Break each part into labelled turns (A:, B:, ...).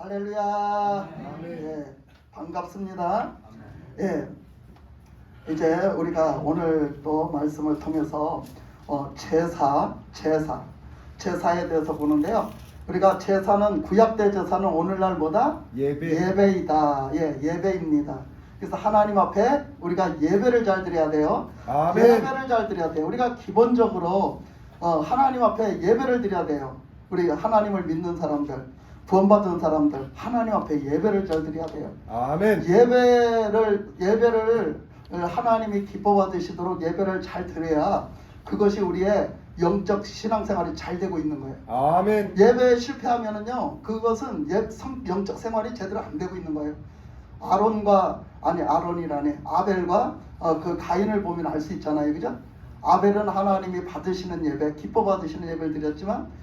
A: 할렐루야. 예, 반갑습니다. 예, 이제 우리가 오늘 또 말씀을 통해서 제사에 대해서 보는데요. 우리가 제사는 구약대 제사는 오늘날보다 예배이다. 예, 예배입니다. 그래서 하나님 앞에 우리가 예배를 잘 드려야 돼요.
B: 아멘.
A: 예배를 잘 드려야 돼요. 우리가 기본적으로 하나님 앞에 예배를 드려야 돼요. 우리 하나님을 믿는 사람들, 구원받은 사람들, 하나님 앞에 예배를 잘 드려야 돼요.
B: 아멘.
A: 예배를 하나님이 기뻐 받으시도록 예배를 잘 드려야 그것이 우리의 영적 신앙생활이 잘 되고 있는 거예요.
B: 아멘.
A: 예배에 실패하면은요, 그것은 영적 생활이 제대로 안 되고 있는 거예요. 아벨과 그 가인을 보면 알 수 있잖아요, 그죠? 아벨은 하나님이 받으시는 예배, 기뻐 받으시는 예배를 드렸지만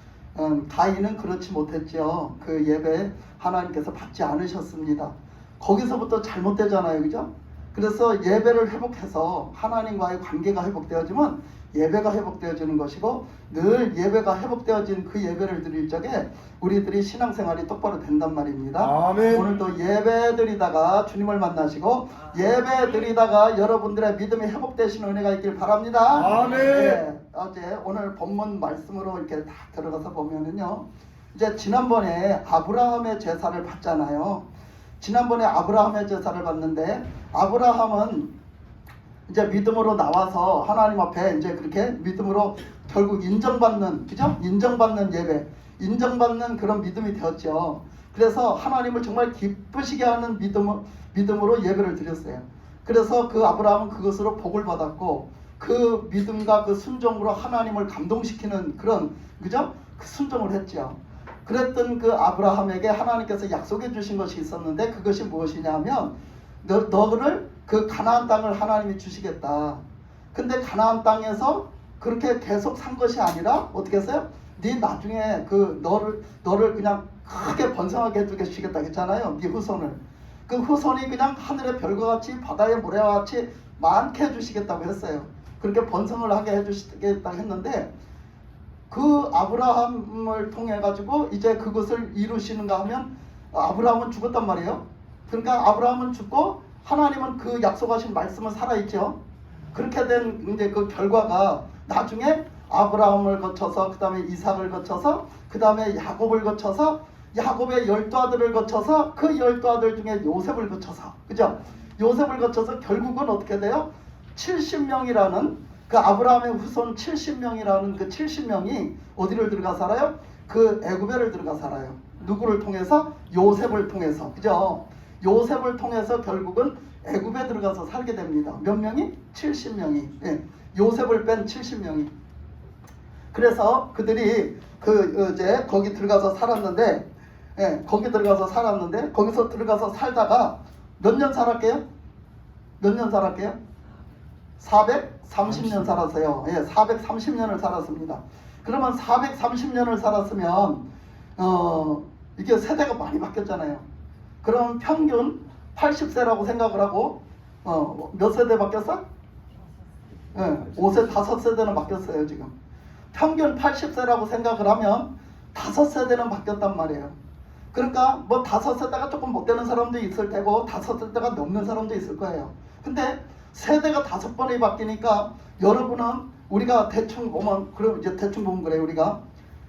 A: 가인은 그렇지 못했죠. 그 예배 하나님께서 받지 않으셨습니다. 거기서부터 잘못되잖아요, 그죠? 그래서 예배를 회복해서 하나님과의 관계가 회복되어지면 예배가 회복되어지는 것이고, 늘 예배가 회복되어진 그 예배를 드릴 적에 우리들이 신앙생활이 똑바로 된단 말입니다.
B: 아멘.
A: 오늘도 예배 드리다가 주님을 만나시고 예배 드리다가 여러분들의 믿음이 회복되시는 은혜가 있길 바랍니다.
B: 아멘.
A: 네, 오늘 본문 말씀으로 이렇게 딱 들어가서 보면은요, 이제 지난번에 아브라함의 제사를 받잖아요. 지난번에 아브라함의 제사를 받는데, 아브라함은 이제 믿음으로 나와서 하나님 앞에 이제 그렇게 믿음으로 결국 인정받는, 그죠? 인정받는 예배, 인정받는 그런 믿음이 되었죠. 그래서 하나님을 정말 기쁘시게 하는 믿음으로 예배를 드렸어요. 그래서 그 아브라함은 그것으로 복을 받았고, 그 믿음과 그 순종으로 하나님을 감동시키는 그런, 그죠? 그 순종을 했죠. 그랬던 그 아브라함에게 하나님께서 약속해 주신 것이 있었는데, 그것이 무엇이냐면 너를 그 가나안 땅을 하나님이 주시겠다. 근데 가나안 땅에서 그렇게 계속 산 것이 아니라 어떻게 했어요? 네 나중에 그 너를 그냥 크게 번성하게 해주시겠다 했잖아요. 네 후손을. 그 후손이 그냥 하늘의 별과 같이 바다의 모래와 같이 많게 해주시겠다고 했어요. 그렇게 번성을 하게 해주시겠다고 했는데, 그 아브라함을 통해 가지고 이제 그것을 이루시는가 하면 아브라함은 죽었단 말이에요. 그러니까 아브라함은 죽고 하나님은 그 약속하신 말씀은 살아있죠. 그렇게 된 이제 그 결과가 나중에 아브라함을 거쳐서, 그 다음에 이삭을 거쳐서, 그 다음에 야곱을 거쳐서, 야곱의 12아들을 거쳐서, 그 12아들 중에 요셉을 거쳐서, 그죠? 요셉을 거쳐서 결국은 어떻게 돼요? 70명이라는 그 아브라함의 후손 70명이라는 그 70명이 어디를 들어가 살아요? 그 애굽에를 들어가 살아요. 누구를 통해서? 요셉을 통해서, 그죠? 요셉을 통해서 결국은 애굽에 들어가서 살게 됩니다. 몇 명이? 70명이. 예, 요셉을 뺀 70명이. 그래서 그들이 이제 거기 들어가서 살았는데, 예, 거기서 들어가서 살다가 몇 년 살았게요? 몇 년 살았게요? 430년 살았어요. 예, 430년을 살았습니다. 그러면 430년을 살았으면 이게 세대가 많이 바뀌었잖아요. 그럼 평균 80세라고 생각을 하고 몇 세대 바뀌었어? 예, 5세대는 바뀌었어요. 지금 평균 80세라고 생각을 하면 5세대는 바뀌었단 말이에요. 그러니까 뭐 5세대가 조금 못 되는 사람도 있을 테고 5세대가 넘는 사람도 있을 거예요. 근데 세대가 5번이 바뀌니까 여러분은, 우리가 대충 보면, 그럼 이제 대충 보면 그래요.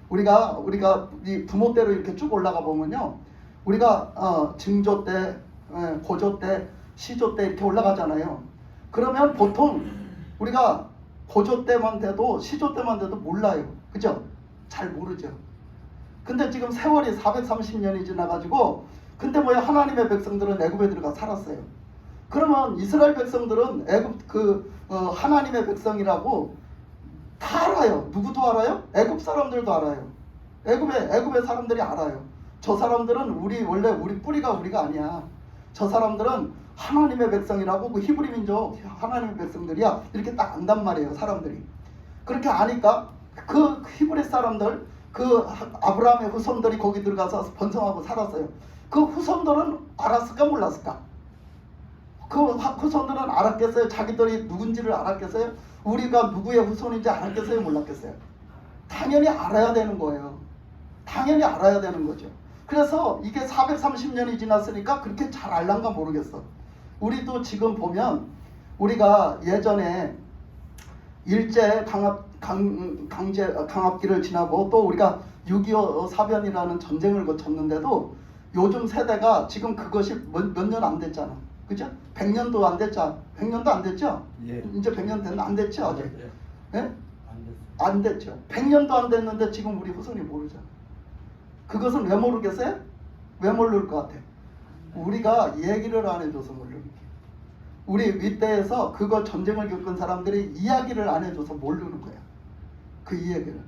A: 우리가 이 부모 때로 이렇게 쭉 올라가 보면요, 우리가 증조 때, 고조 때, 시조 때 이렇게 올라가잖아요. 그러면 보통 우리가 고조 때만 돼도, 시조 때만 돼도 몰라요. 그죠? 잘 모르죠. 근데 지금 세월이 430년이 지나가지고, 근데 뭐야, 하나님의 백성들은 애굽에 들어가 살았어요. 그러면 이스라엘 백성들은 하나님의 백성이라고 다 알아요. 누구도 알아요? 애굽 사람들도 알아요. 애굽의 사람들이 알아요. 저 사람들은 원래 우리 뿌리가 우리가 아니야. 저 사람들은 하나님의 백성이라고, 그 히브리 민족 하나님의 백성들이야. 이렇게 딱 안단 말이에요, 사람들이. 그렇게 아니까 그 히브리 사람들, 그 아브라함의 후손들이 거기 들어가서 번성하고 살았어요. 그 후손들은 알았을까 몰랐을까? 그 후손들은 알았겠어요? 자기들이 누군지를 알았겠어요? 우리가 누구의 후손인지 알았겠어요? 몰랐겠어요? 당연히 알아야 되는 거예요. 당연히 알아야 되는 거죠. 그래서 이게 430년이 지났으니까 그렇게 잘 알란가 모르겠어. 우리도 지금 보면 우리가 예전에 일제 강압기를 지나고 또 우리가 6.25 사변이라는 전쟁을 거쳤는데도 요즘 세대가 지금 그것이 몇 년 안 됐잖아. 그죠? 100년도 안 됐잖아. 100년도 안 됐죠?
B: 예.
A: 이제 100년 됐는데 안 됐죠? 아직?
B: 예.
A: 예? 안 됐죠. 100년도 안 됐는데 지금 우리 후손이 모르잖아. 그것은 왜 모르겠어요? 왜 모를 것 같아? 우리가 얘기를 안 해줘서 모르는 거야. 우리 윗대에서 그거 전쟁을 겪은 사람들이 이야기를 안 해줘서 모르는 거야. 그 이야기를.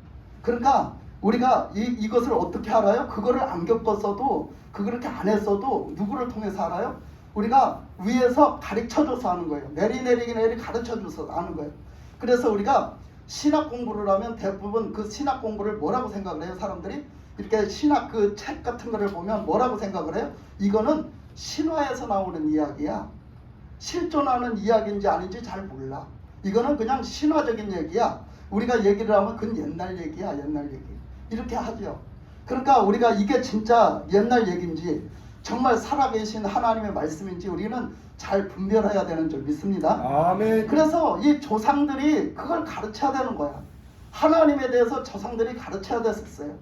A: 그러니까 우리가 이것을 어떻게 알아요? 그거를 안 겪었어도 그렇게 안 했어도 누구를 통해서 알아요? 우리가 위에서 가르쳐줘서 아는 거예요. 내리 가르쳐줘서 아는 거예요. 그래서 우리가 신학 공부를 하면 대부분 그 신학 공부를 뭐라고 생각을 해요? 사람들이 이렇게 신학 그 책 같은 거를 보면 뭐라고 생각을 해요? 이거는 신화에서 나오는 이야기야. 실존하는 이야기인지 아닌지 잘 몰라. 이거는 그냥 신화적인 얘기야. 우리가 얘기를 하면 그건 옛날 얘기야. 옛날 얘기. 이렇게 하죠. 그러니까 우리가 이게 진짜 옛날 얘기인지 정말 살아계신 하나님의 말씀인지 우리는 잘 분별해야 되는 줄 믿습니다.
B: 아멘.
A: 그래서 이 조상들이 그걸 가르쳐야 되는 거야. 하나님에 대해서 조상들이 가르쳐야 됐었어요.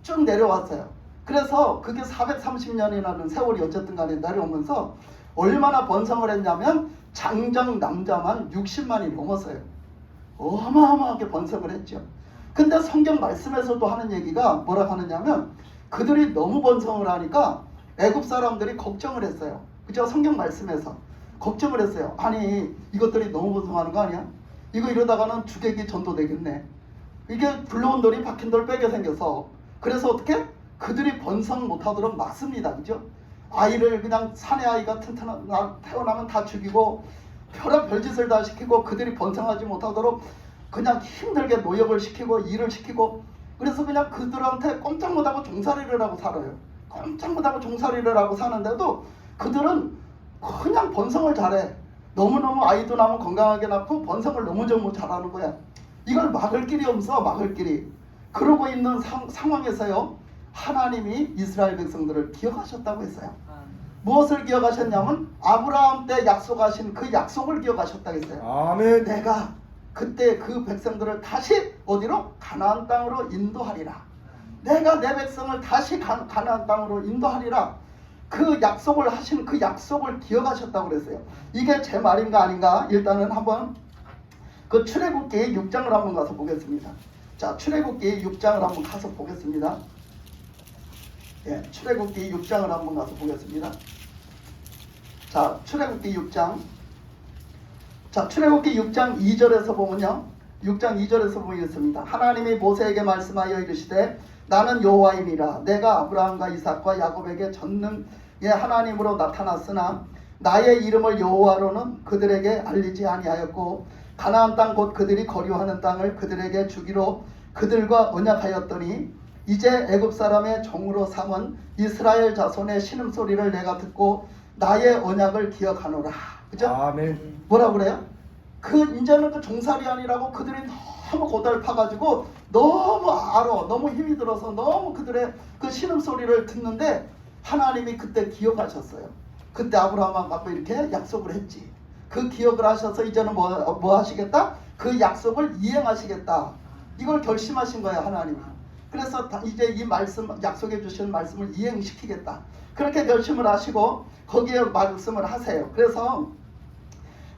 A: 쭉 내려왔어요. 그래서 그게 430년이라는 세월이 어쨌든 간에 내려오면서 얼마나 번성을 했냐면 장정 남자만 60만이 넘었어요. 어마어마하게 번성을 했죠. 근데 성경 말씀에서도 하는 얘기가 뭐라고 하느냐면 그들이 너무 번성을 하니까 애굽 사람들이 걱정을 했어요. 그죠? 성경 말씀에서 걱정을 했어요. 아니 이것들이 너무 번성하는 거 아니야? 이거 이러다가는 주객이 전도되겠네. 이게 불러온 돌이 박힌 돌 빼게 생겨서 그래서 어떻게? 그들이 번성 못하도록 막습니다. 그죠? 아이를 그냥 사내 아이가 태어나면 다 죽이고 별짓을 다 시키고 그들이 번성하지 못하도록 그냥 힘들게 노역을 시키고 일을 시키고 그래서 그냥 그들한테 꼼짝 못하고 종살이를 하고 살아요. 꼼짝 못하고 종살이를 하고 사는데도 그들은 그냥 번성을 잘해. 너무너무 아이도 나면 건강하게 낳고 번성을 너무 잘하는 거야. 이걸 막을 길이 없어. 막을 길이. 그러고 있는 상황에서요. 하나님이 이스라엘 백성들을 기억하셨다고 했어요. 무엇을 기억하셨냐면 아브라함 때 약속하신 그 약속을 기억하셨다고 했어요.
B: 아멘.
A: 내가 그때 그 백성들을 다시 어디로? 가나안 땅으로 인도하리라. 내가 내 백성을 다시 가나안 땅으로 인도하리라. 그 약속을 하신 그 약속을 기억하셨다고 그랬어요. 이게 제 말인가 아닌가? 일단은 한번 그 출애굽기 6장을 한번 가서 보겠습니다. 자, 출애굽기 6장을 한번 가서 보겠습니다. 예, 출애굽기 6장을 한번 가서 보겠습니다. 자, 출애굽기 6장. 자, 출애굽기 6장 2절에서 보면요. 6장 2절에서 보겠습니다. 하나님이 모세에게 말씀하여 이르시되 나는 여호와이니라. 내가 아브라함과 이삭과 야곱에게 전능의 하나님으로 나타났으나 나의 이름을 여호와로는 그들에게 알리지 아니하였고 가나안 땅 곧 그들이 거류하는 땅을 그들에게 주기로 그들과 언약하였더니 이제 애굽 사람의 종으로 삼은 이스라엘 자손의 신음소리를 내가 듣고 나의 언약을 기억하노라. 그죠?
B: 아멘.
A: 뭐라 그래요? 이제는 그 종살이 아니라고 그들이 너무 고달파가지고 너무 너무 힘이 들어서 너무 그들의 그 신음소리를 듣는데 하나님이 그때 기억하셨어요. 그때 아브라함하고 이렇게 약속을 했지. 그 기억을 하셔서 이제는 뭐 하시겠다? 그 약속을 이행하시겠다. 이걸 결심하신 거예요, 하나님이. 그래서 이제 이 말씀, 약속해 주신 말씀을 이행시키겠다. 그렇게 결심을 하시고 거기에 말씀을 하세요. 그래서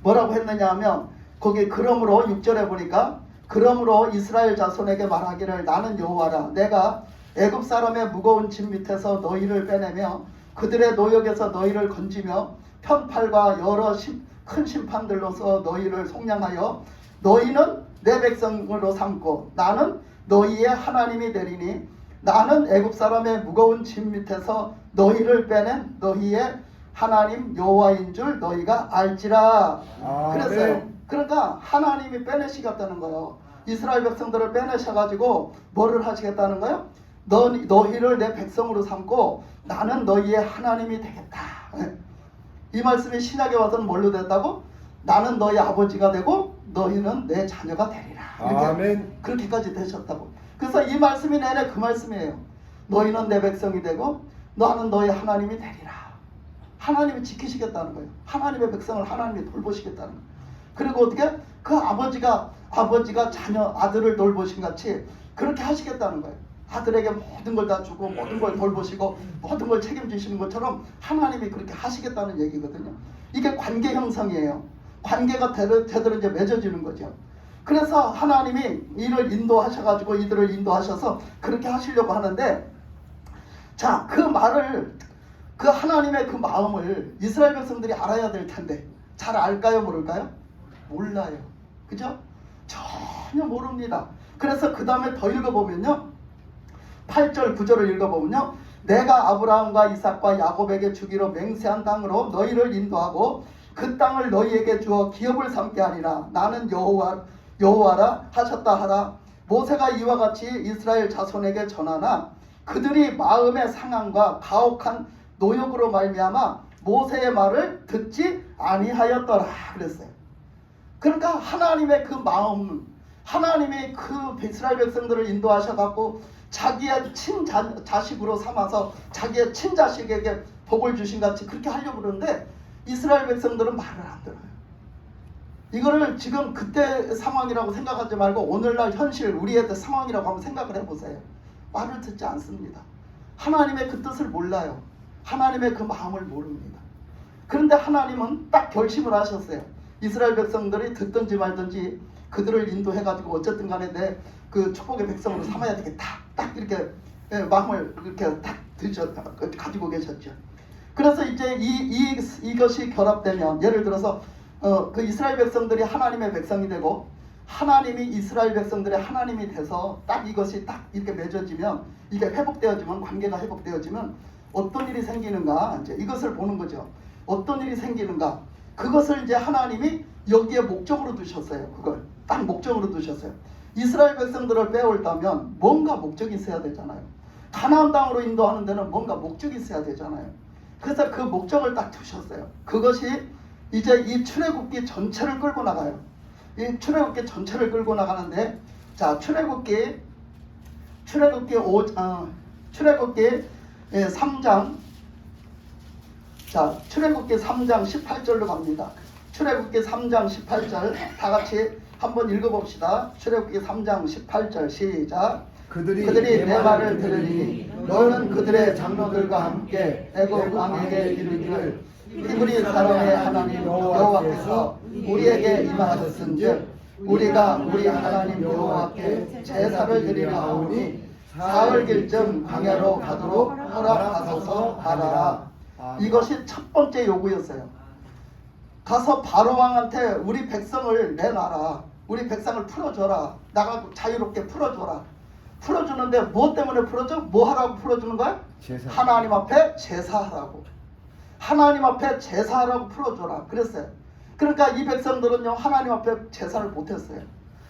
A: 뭐라고 했느냐 하면 거기 그러므로 6절에 보니까 그러므로 이스라엘 자손에게 말하기를 나는 여호와라. 내가 애굽 사람의 무거운 짐 밑에서 너희를 빼내며 그들의 노역에서 너희를 건지며 편팔과 여러 큰 심판들로서 너희를 속량하여 너희는 내 백성으로 삼고 나는 너희의 하나님이 되리니 나는 애굽 사람의 무거운 짐 밑에서 너희를 빼낸 너희의 하나님 여호와인 줄 너희가 알지라. 그랬어요. 그러니까 하나님이 빼내시겠다는 거예요. 이스라엘 백성들을 빼내셔가지고 뭐를 하시겠다는 거예요? 너희를 내 백성으로 삼고 나는 너희의 하나님이 되겠다. 이 말씀이 신약에 와서는 뭘로 됐다고? 나는 너희 아버지가 되고 너희는 내 자녀가 되리라. 이렇게 그렇게까지 되셨다고. 그래서 이 말씀이 내내 그 말씀이에요. 너희는 내 백성이 되고 너는 너의 하나님이 되리라. 하나님이 지키시겠다는 거예요. 하나님의 백성을 하나님이 돌보시겠다는 거예요. 그리고 어떻게 그 아버지가 아들을 돌보신 같이 그렇게 하시겠다는 거예요. 아들에게 모든 걸 다 주고 모든 걸 돌보시고 모든 걸 책임지시는 것처럼 하나님이 그렇게 하시겠다는 얘기거든요. 이게 관계 형성이에요. 관계가 제대로 이제 맺어지는 거죠. 그래서 하나님이 이를 인도하셔가지고 이들을 인도하셔서 그렇게 하시려고 하는데, 자, 그 말을, 그 하나님의 그 마음을 이스라엘 백성들이 알아야 될 텐데 잘 알까요, 모를까요? 몰라요. 그죠? 전혀 모릅니다. 그래서 그 다음에 더 읽어보면요, 8절 9절을 읽어보면요, 내가 아브라함과 이삭과 야곱에게 주기로 맹세한 땅으로 너희를 인도하고 그 땅을 너희에게 주어 기업을 삼게 하리라. 나는 여호와라 하셨다 하라. 모세가 이와 같이 이스라엘 자손에게 전하나 그들이 마음의 상함과 가혹한 노역으로 말미암아 모세의 말을 듣지 아니하였더라 그랬어요. 그러니까 하나님의 그 마음, 하나님이 그 이스라엘 백성들을 인도하셔갖고 자기의 친자식으로 삼아서 자기의 친자식에게 복을 주신 같이 그렇게 하려고 그러는데 이스라엘 백성들은 말을 안 들어요. 이거를 지금 그때 상황이라고 생각하지 말고 오늘날 현실 우리의 상황이라고 한번 생각을 해보세요. 말을 듣지 않습니다. 하나님의 그 뜻을 몰라요. 하나님의 그 마음을 모릅니다. 그런데 하나님은 딱 결심을 하셨어요. 이스라엘 백성들이 듣든지 말든지 그들을 인도해가지고 어쨌든 간에 내 그 축복의 백성으로 삼아야 되겠다. 딱 이렇게 마음을 이렇게 딱 가지고 계셨죠. 그래서 이제 이것이 결합되면, 예를 들어서 그 이스라엘 백성들이 하나님의 백성이 되고 하나님이 이스라엘 백성들의 하나님이 돼서 딱 이것이 딱 이렇게 맺어지면, 이게 회복되어지면, 관계가 회복되어지면 어떤 일이 생기는가, 이제 이것을 보는 거죠. 어떤 일이 생기는가, 그것을 이제 하나님이 여기에 목적으로 두셨어요. 그걸 딱 목적으로 두셨어요. 이스라엘 백성들을 빼올다면 뭔가 목적이 있어야 되잖아요. 가나안 땅으로 인도하는 데는 뭔가 목적이 있어야 되잖아요. 그래서 그 목적을 딱 두셨어요. 그것이 이제 이 출애굽기 전체를 끌고 나가요. 이 출애굽기 전체를 끌고 나가는데, 자, 출애굽기 3장, 자, 출애굽기 3장 18절로 갑니다. 출애굽기 3장 18절 다 같이 한번 읽어봅시다. 출애굽기 3장 18절 시작. 그들이 내 말을 들으니 너는 그들의 장로들과 함께 애굽 왕에게 이르기를 히브리 사람의 하나님 여호와께서 우리에게 임하셨은즉 우리가 우리 하나님 여호와께 제사를 드리려 하오니 사흘길쯤 광야로 가도록 허락하소서 하라. 이것이 첫 번째 요구였어요. 가서 바로 왕한테 우리 백성을 내놔라. 우리 백성을 풀어줘라. 나가고 자유롭게 풀어줘라. 풀어주는데 무엇 때문에 풀어줘? 뭐 하라고 풀어주는 거야?
B: 제사.
A: 하나님 앞에 제사하라고. 하나님 앞에 제사하라고 풀어줘라 그랬어요. 그러니까 이 백성들은요, 하나님 앞에 제사를 못했어요.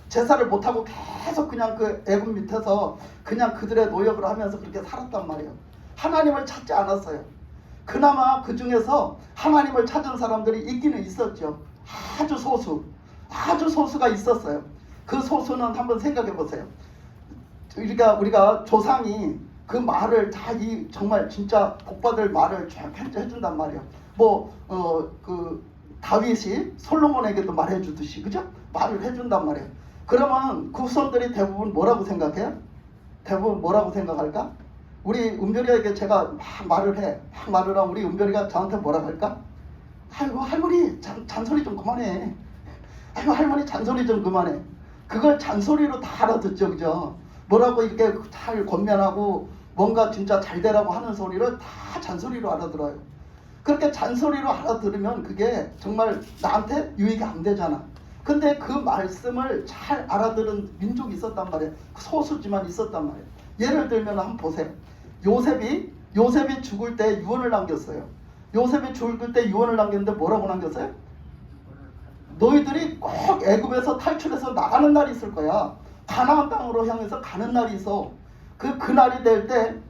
A: 제사를 못하고 계속 그냥 그 애굽 밑에서 그냥 그들의 노역을 하면서 그렇게 살았단 말이에요. 하나님을 찾지 않았어요. 그나마 그 중에서 하나님을 찾은 사람들이 있기는 있었죠. 아주 소수가 있었어요. 그 소수는 한번 생각해 보세요. 우리가 조상이 그 말을 다 정말 진짜 복받을 말을 쫙 해준단 말이에요. 그 다윗이 솔로몬에게도 말해주듯이, 그죠? 말을 해준단 말이에요. 그러면 그 후손들이 대부분 뭐라고 생각해요? 대부분 뭐라고 생각할까? 우리 은별이에게 제가 막 말을 하면 우리 은별이가 저한테 뭐라고 할까? 아이고 할머니 잔소리 좀 그만해. 아이고 할머니 잔소리 좀 그만해. 그걸 잔소리로 다 알아듣죠, 그죠? 뭐라고 이렇게 잘 권면하고 뭔가 진짜 잘 되라고 하는 소리를 다 잔소리로 알아들어요. 그렇게 잔소리로 알아들으면 그게 정말 나한테 유익이 안 되잖아. 근데 그 말씀을 잘 알아들은 민족이 있었단 말이에요. 소수지만 있었단 말이에요. 예를 들면 한번 보세요. 요셉이 죽을 때 유언을 남겼어요. 요셉이 죽을 때 유언을 남겼는데 뭐라고 남겼어요? 너희들이 꼭 애굽에서 탈출해서 나가는 날이 있을 거야. 가나안 땅으로 향해서 가는 날이 있어. 그 날이 될 때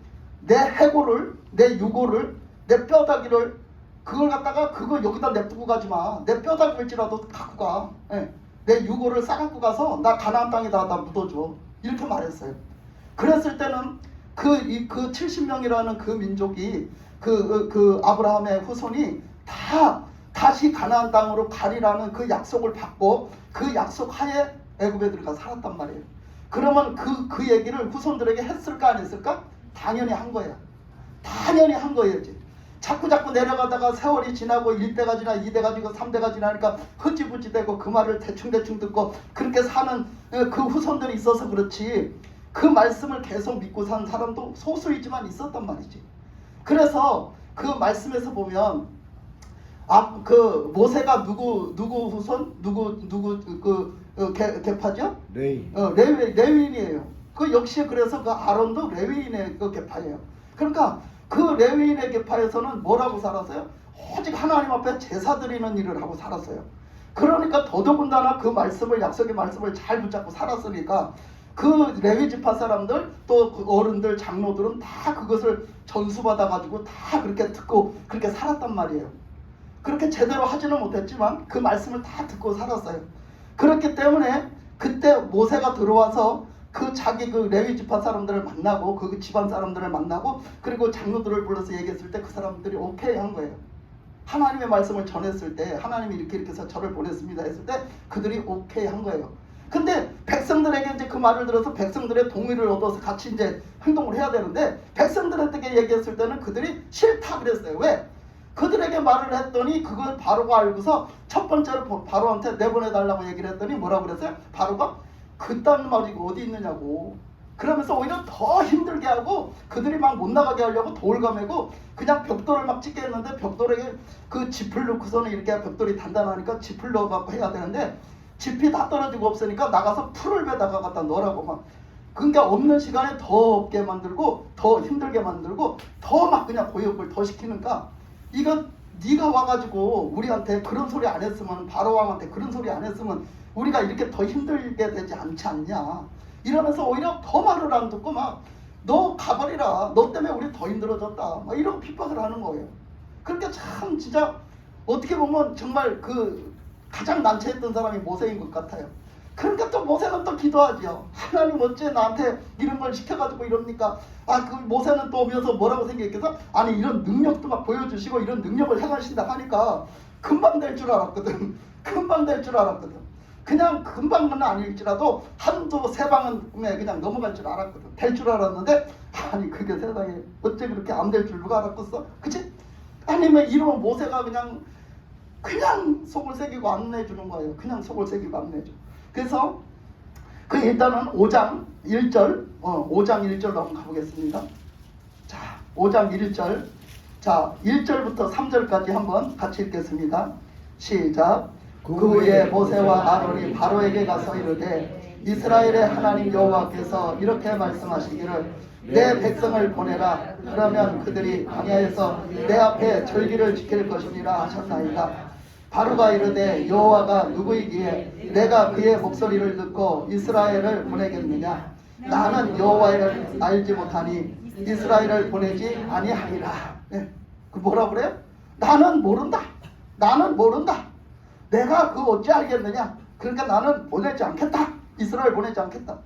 A: 내 해골을, 내 유골을, 내 뼈다귀를 그걸 갖다가 그거 여기다 냅두고 가지 마. 내 뼈다귀일지라도 갖고 가. 예. 내 유골을 싸갖고 가서 나 가나안 땅에다 묻어줘. 이렇게 말했어요. 그랬을 때는 그 70명이라는 그 민족이 그 아브라함의 후손이 다 다시 가나안 땅으로 가리라는 그 약속을 받고 그 약속 하에 애굽에 들어가 살았단 말이에요. 그러면 그 얘기를 후손들에게 했을까 안 했을까? 당연히 한 거야. 당연히 한 거예요. 자꾸 내려가다가 세월이 지나고 1대가 지나 2대가 지고 3대가 지나니까 흐지부지 되고 그 말을 대충 듣고 그렇게 사는 그 후손들이 있어서 그렇지, 그 말씀을 계속 믿고 산 사람도 소수이지만 있었단 말이지. 그래서 그 말씀에서 보면 그 모세가 누구 후손? 누구 계파죠? 레위인이에요. 그 역시 그래서 그 아론도 레위인의 그 계파예요. 그러니까 그 레위인의 계파에서는 뭐라고 살았어요? 오직 하나님 앞에 제사 드리는 일을 하고 살았어요. 그러니까 더더군다나 그 말씀을, 약속의 말씀을 잘 붙잡고 살았으니까 그 레위 지파 사람들 또 그 어른들 장로들은 다 그것을 전수받아 가지고 다 그렇게 듣고 그렇게 살았단 말이에요. 그렇게 제대로 하지는 못했지만 그 말씀을 다 듣고 살았어요. 그렇기 때문에 그때 모세가 들어와서 그 자기 그 레위 지파 사람들을 만나고 그 집안 사람들을 만나고 그리고 장로들을 불러서 얘기했을 때 그 사람들이 오케이 한 거예요. 하나님의 말씀을 전했을 때, 하나님이 이렇게 해서 저를 보냈습니다 했을 때 그들이 오케이 한 거예요. 근데 백성들에게 이제 그 말을 들어서 백성들의 동의를 얻어서 같이 이제 행동을 해야 되는데, 백성들에게 얘기했을 때는 그들이 싫다 그랬어요. 왜? 그들에게 말을 했더니 그걸 바로가 알고서 첫 번째로 바로한테 내보내달라고 얘기를 했더니 뭐라고 그랬어요? 바로가 그딴 말이 어디 있느냐고. 그러면서 오히려 더 힘들게 하고 그들이 막 못 나가게 하려고 돌 감매고 그냥 벽돌을 막 찍게 했는데, 벽돌에 그 짚을 넣고서는 이렇게 벽돌이 단단하니까 짚을 넣어갖고 해야 되는데 짚이 다 떨어지고 없으니까 나가서 풀을 베다가 갖다 넣으라고 막. 그러니까 없는 시간에 더 없게 만들고 더 힘들게 만들고 더 막 그냥 고역을 더 시키니까, 이거 네가 와가지고 우리한테 그런 소리 안 했으면, 바로 왕한테 그런 소리 안 했으면 우리가 이렇게 더 힘들게 되지 않지 않냐, 이러면서 오히려 더 말을 안 듣고 막 너 가버리라, 너 때문에 우리 더 힘들어졌다, 막 이러고 핍박을 하는 거예요. 그러니까 참 진짜 어떻게 보면 정말 그 가장 난처했던 사람이 모세인 것 같아요. 그러니까 또 모세는 또 기도하죠. 하나님 어째 나한테 이런 걸 시켜가지고 이럽니까? 그 모세는 또 오면서 뭐라고 생각했겠어? 아니 이런 능력도 막 보여주시고 이런 능력을 행하신다 하니까 금방 될 줄 알았거든. 금방 될 줄 알았거든. 그냥 금방은 아닐지라도 한두 세 방은 그냥 넘어갈 줄 알았거든. 될 줄 알았는데 아니 그게 세상에 어째 그렇게 안 될 줄 누가 알았겠어? 그치? 아니면 이러면 모세가 그냥 속을 새기고 안 내주는 거예요. 그냥 속을 새기고 안 내줘. 그래서 그 일단은 5장 1절 5장 1절로 한번 가보겠습니다. 자, 5장 1절. 자, 1절부터 3절까지 한번 같이 읽겠습니다. 시작. 그 후에 모세와 아론이 바로에게 가서 이르되 이스라엘의 하나님 여호와께서 이렇게 말씀하시기를 내 백성을 보내라. 그러면 그들이 광야에서 내 앞에 절기를 지킬 것이니라 하셨나이다. 바로가 이르되 여호와가 누구이기에 내가 그의 목소리를 듣고 이스라엘을 보내겠느냐? 나는 여호와를 알지 못하니 이스라엘을 보내지 아니하리라. 네. 그 뭐라 그래요? 나는 모른다. 나는 모른다. 내가 그거 어찌 알겠느냐? 그러니까 나는 보내지 않겠다. 이스라엘 보내지 않겠다.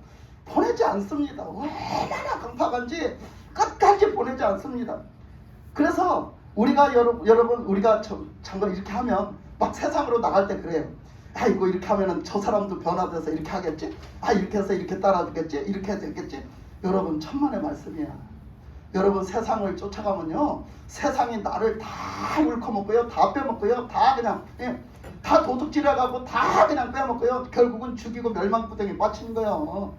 A: 보내지 않습니다. 얼마나 강팍한지 끝까지 보내지 않습니다. 그래서 우리가 여러분 우리가 잠깐 이렇게 하면 막 세상으로 나갈 때 그래요. 이거 이렇게 하면은 저 사람도 변화돼서 이렇게 하겠지? 이렇게 해서 이렇게 따라주겠지? 이렇게 해서 되겠지? 여러분 천만의 말씀이야. 여러분 세상을 쫓아가면요, 세상이 나를 다 울커먹고요, 다 빼먹고요, 다 그냥 다 도둑질해가고 다 그냥 빼먹고요, 결국은 죽이고 멸망구덩이에 빠치는 거예요.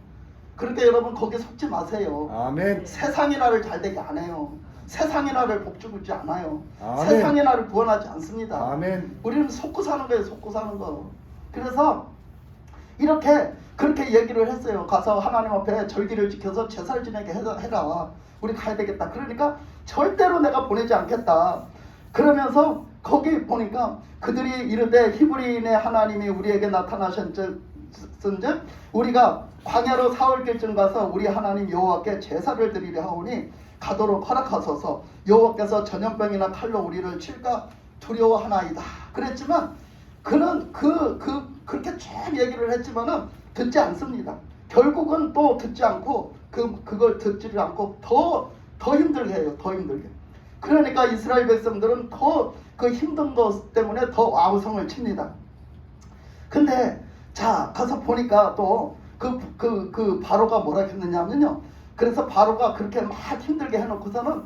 A: 그러니까 여러분 거기에 속지 마세요.
B: 아멘.
A: 세상이 나를 잘되게 안 해요. 세상이 나를 복주지 않아요.
B: 아멘.
A: 세상이 나를 구원하지 않습니다.
B: 아멘.
A: 우리는 속고 사는 거예요. 속고 사는 거. 그래서 그렇게 얘기를 했어요. 가서 하나님 앞에 절기를 지켜서 제사를 지내게 해라. 우리 가야 되겠다. 그러니까 절대로 내가 보내지 않겠다. 그러면서 거기 보니까 그들이 이르되 히브리인의 하나님이 우리에게 나타나셨은즉 우리가 광야로 사흘길쯤 가서 우리 하나님 여호와께 제사를 드리려 하오니 가도록 허락하소서. 여호와께서 전염병이나 칼로 우리를 칠까 두려워하나이다. 그랬지만 그는 그렇게 쭉 얘기를 했지만은 듣지 않습니다. 결국은 또 듣지 않고 그걸 듣지를 않고 더 힘들게 해요. 더 힘들게. 그러니까 이스라엘 백성들은 더 그 힘든 것 때문에 더 아우성을 칩니다. 근데 자 가서 보니까 또 그 바로가 뭐라 했느냐면요. 그래서 바로가 그렇게 막 힘들게 해놓고서는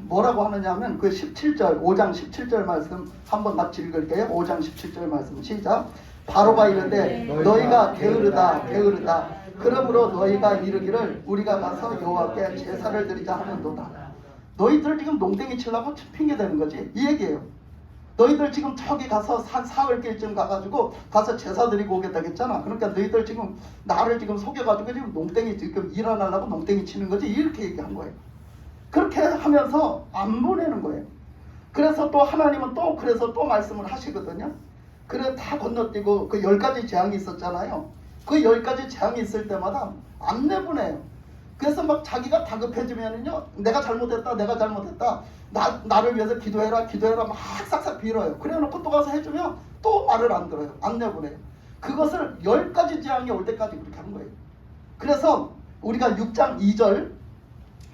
A: 뭐라고 하느냐면 그 17절 5장 17절 말씀 한번 같이 읽을게요. 5장 17절 말씀 시작. 바로가 이르되 너희가 게으르다 게으르다 그러므로 너희가 이르기를 우리가 가서 여호와께 제사를 드리자 하는도다. 너희들 지금 농땡이 치려고 핑계 대는 거지 이 얘기예요. 너희들 지금 저기 가서 사흘길쯤 가가지고 가서 제사 드리고 오겠다 했잖아. 그러니까 너희들 지금 나를 지금 속여가지고 지금 농땡이 지금 일 안 하려고 농땡이 치는 거지 이렇게 얘기한 거예요. 그렇게 하면서 안 보내는 거예요. 그래서 또 하나님은 또 그래서 또 말씀을 하시거든요. 그래 다 건너뛰고 그 10가지 재앙이 있었잖아요. 그 10가지 재앙이 있을 때마다 안 내보내요. 그래서 막 자기가 다급해지면은요, 내가 잘못했다, 나를 위해서 기도해라 막 싹싹 빌어요. 그래 놓고 또 가서 해주면 또 말을 안 들어요. 안 내보내요. 그것을 10가지 재앙이 올 때까지 그렇게 하는 거예요. 그래서 우리가 6장 2절,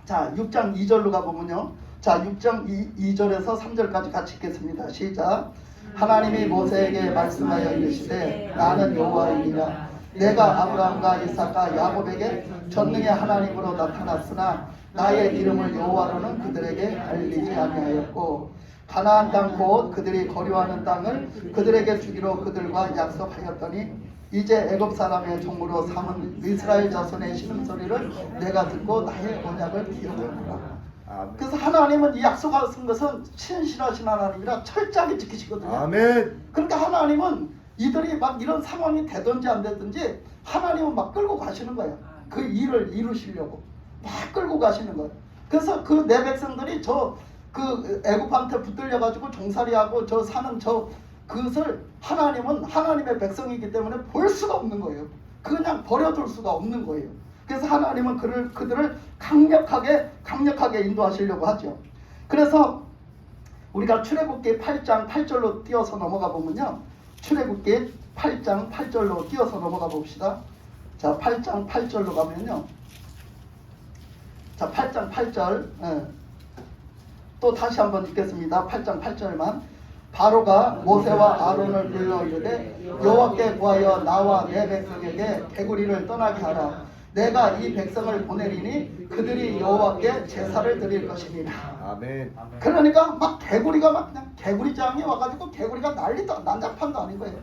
A: 자 6장 2절로 가보면요, 자 6장 2절에서 3절까지 같이 읽겠습니다. 시작. 하나님이 모세에게 말씀하여 이르시되 나는 여호와이니라. 내가 아브라함과 이삭과 야곱에게 전능의 하나님으로 나타났으나 나의 이름을 여호와로는 그들에게 알리지 아니하였고 가나안 땅 곧 그들이 거류하는 땅을 그들에게 주기로 그들과 약속하였더니 이제 애굽 사람의 종으로 삼은 이스라엘 자손의 신음소리를 내가 듣고 나의 언약을 기억하노라. 그래서 하나님은 이 약속하신 것은 신실하신 하나님이라 철저하게 지키시거든요.
B: 아멘.
A: 그러니까 하나님은 이들이 막 이런 상황이 되든지 안 되든지 하나님은 막 끌고 가시는 거예요. 그 일을 이루시려고 막 끌고 가시는 거예요. 그래서 그 내 백성들이 그 애굽한테 붙들려 가지고 종살이하고 저 사는 그것을 하나님은 하나님의 백성이기 때문에 볼 수가 없는 거예요. 그냥 버려둘 수가 없는 거예요. 그래서 하나님은 그들을 강력하게 인도하시려고 하죠. 그래서 우리가 출애굽기 8장 8절로 띄어서 넘어가 보면요, 출애굽기 8장 8절로 띄어서 넘어가 봅시다. 자 8장 8절로 가면요, 자 8장 8절 또 다시 한번 읽겠습니다. 8장 8절만. 바로가 모세와 아론을 불러 이르되 여호와께 구하여 나와 내 백성에게 개구리를 떠나게 하라. 내가 이 백성을 보내리니 그들이 여호와께 제사를 드릴 것이니라.
B: 아멘.
A: 그러니까 막 개구리가 막 그냥 개구리장에 와가지고 개구리가 난장판도 아닌 거예요.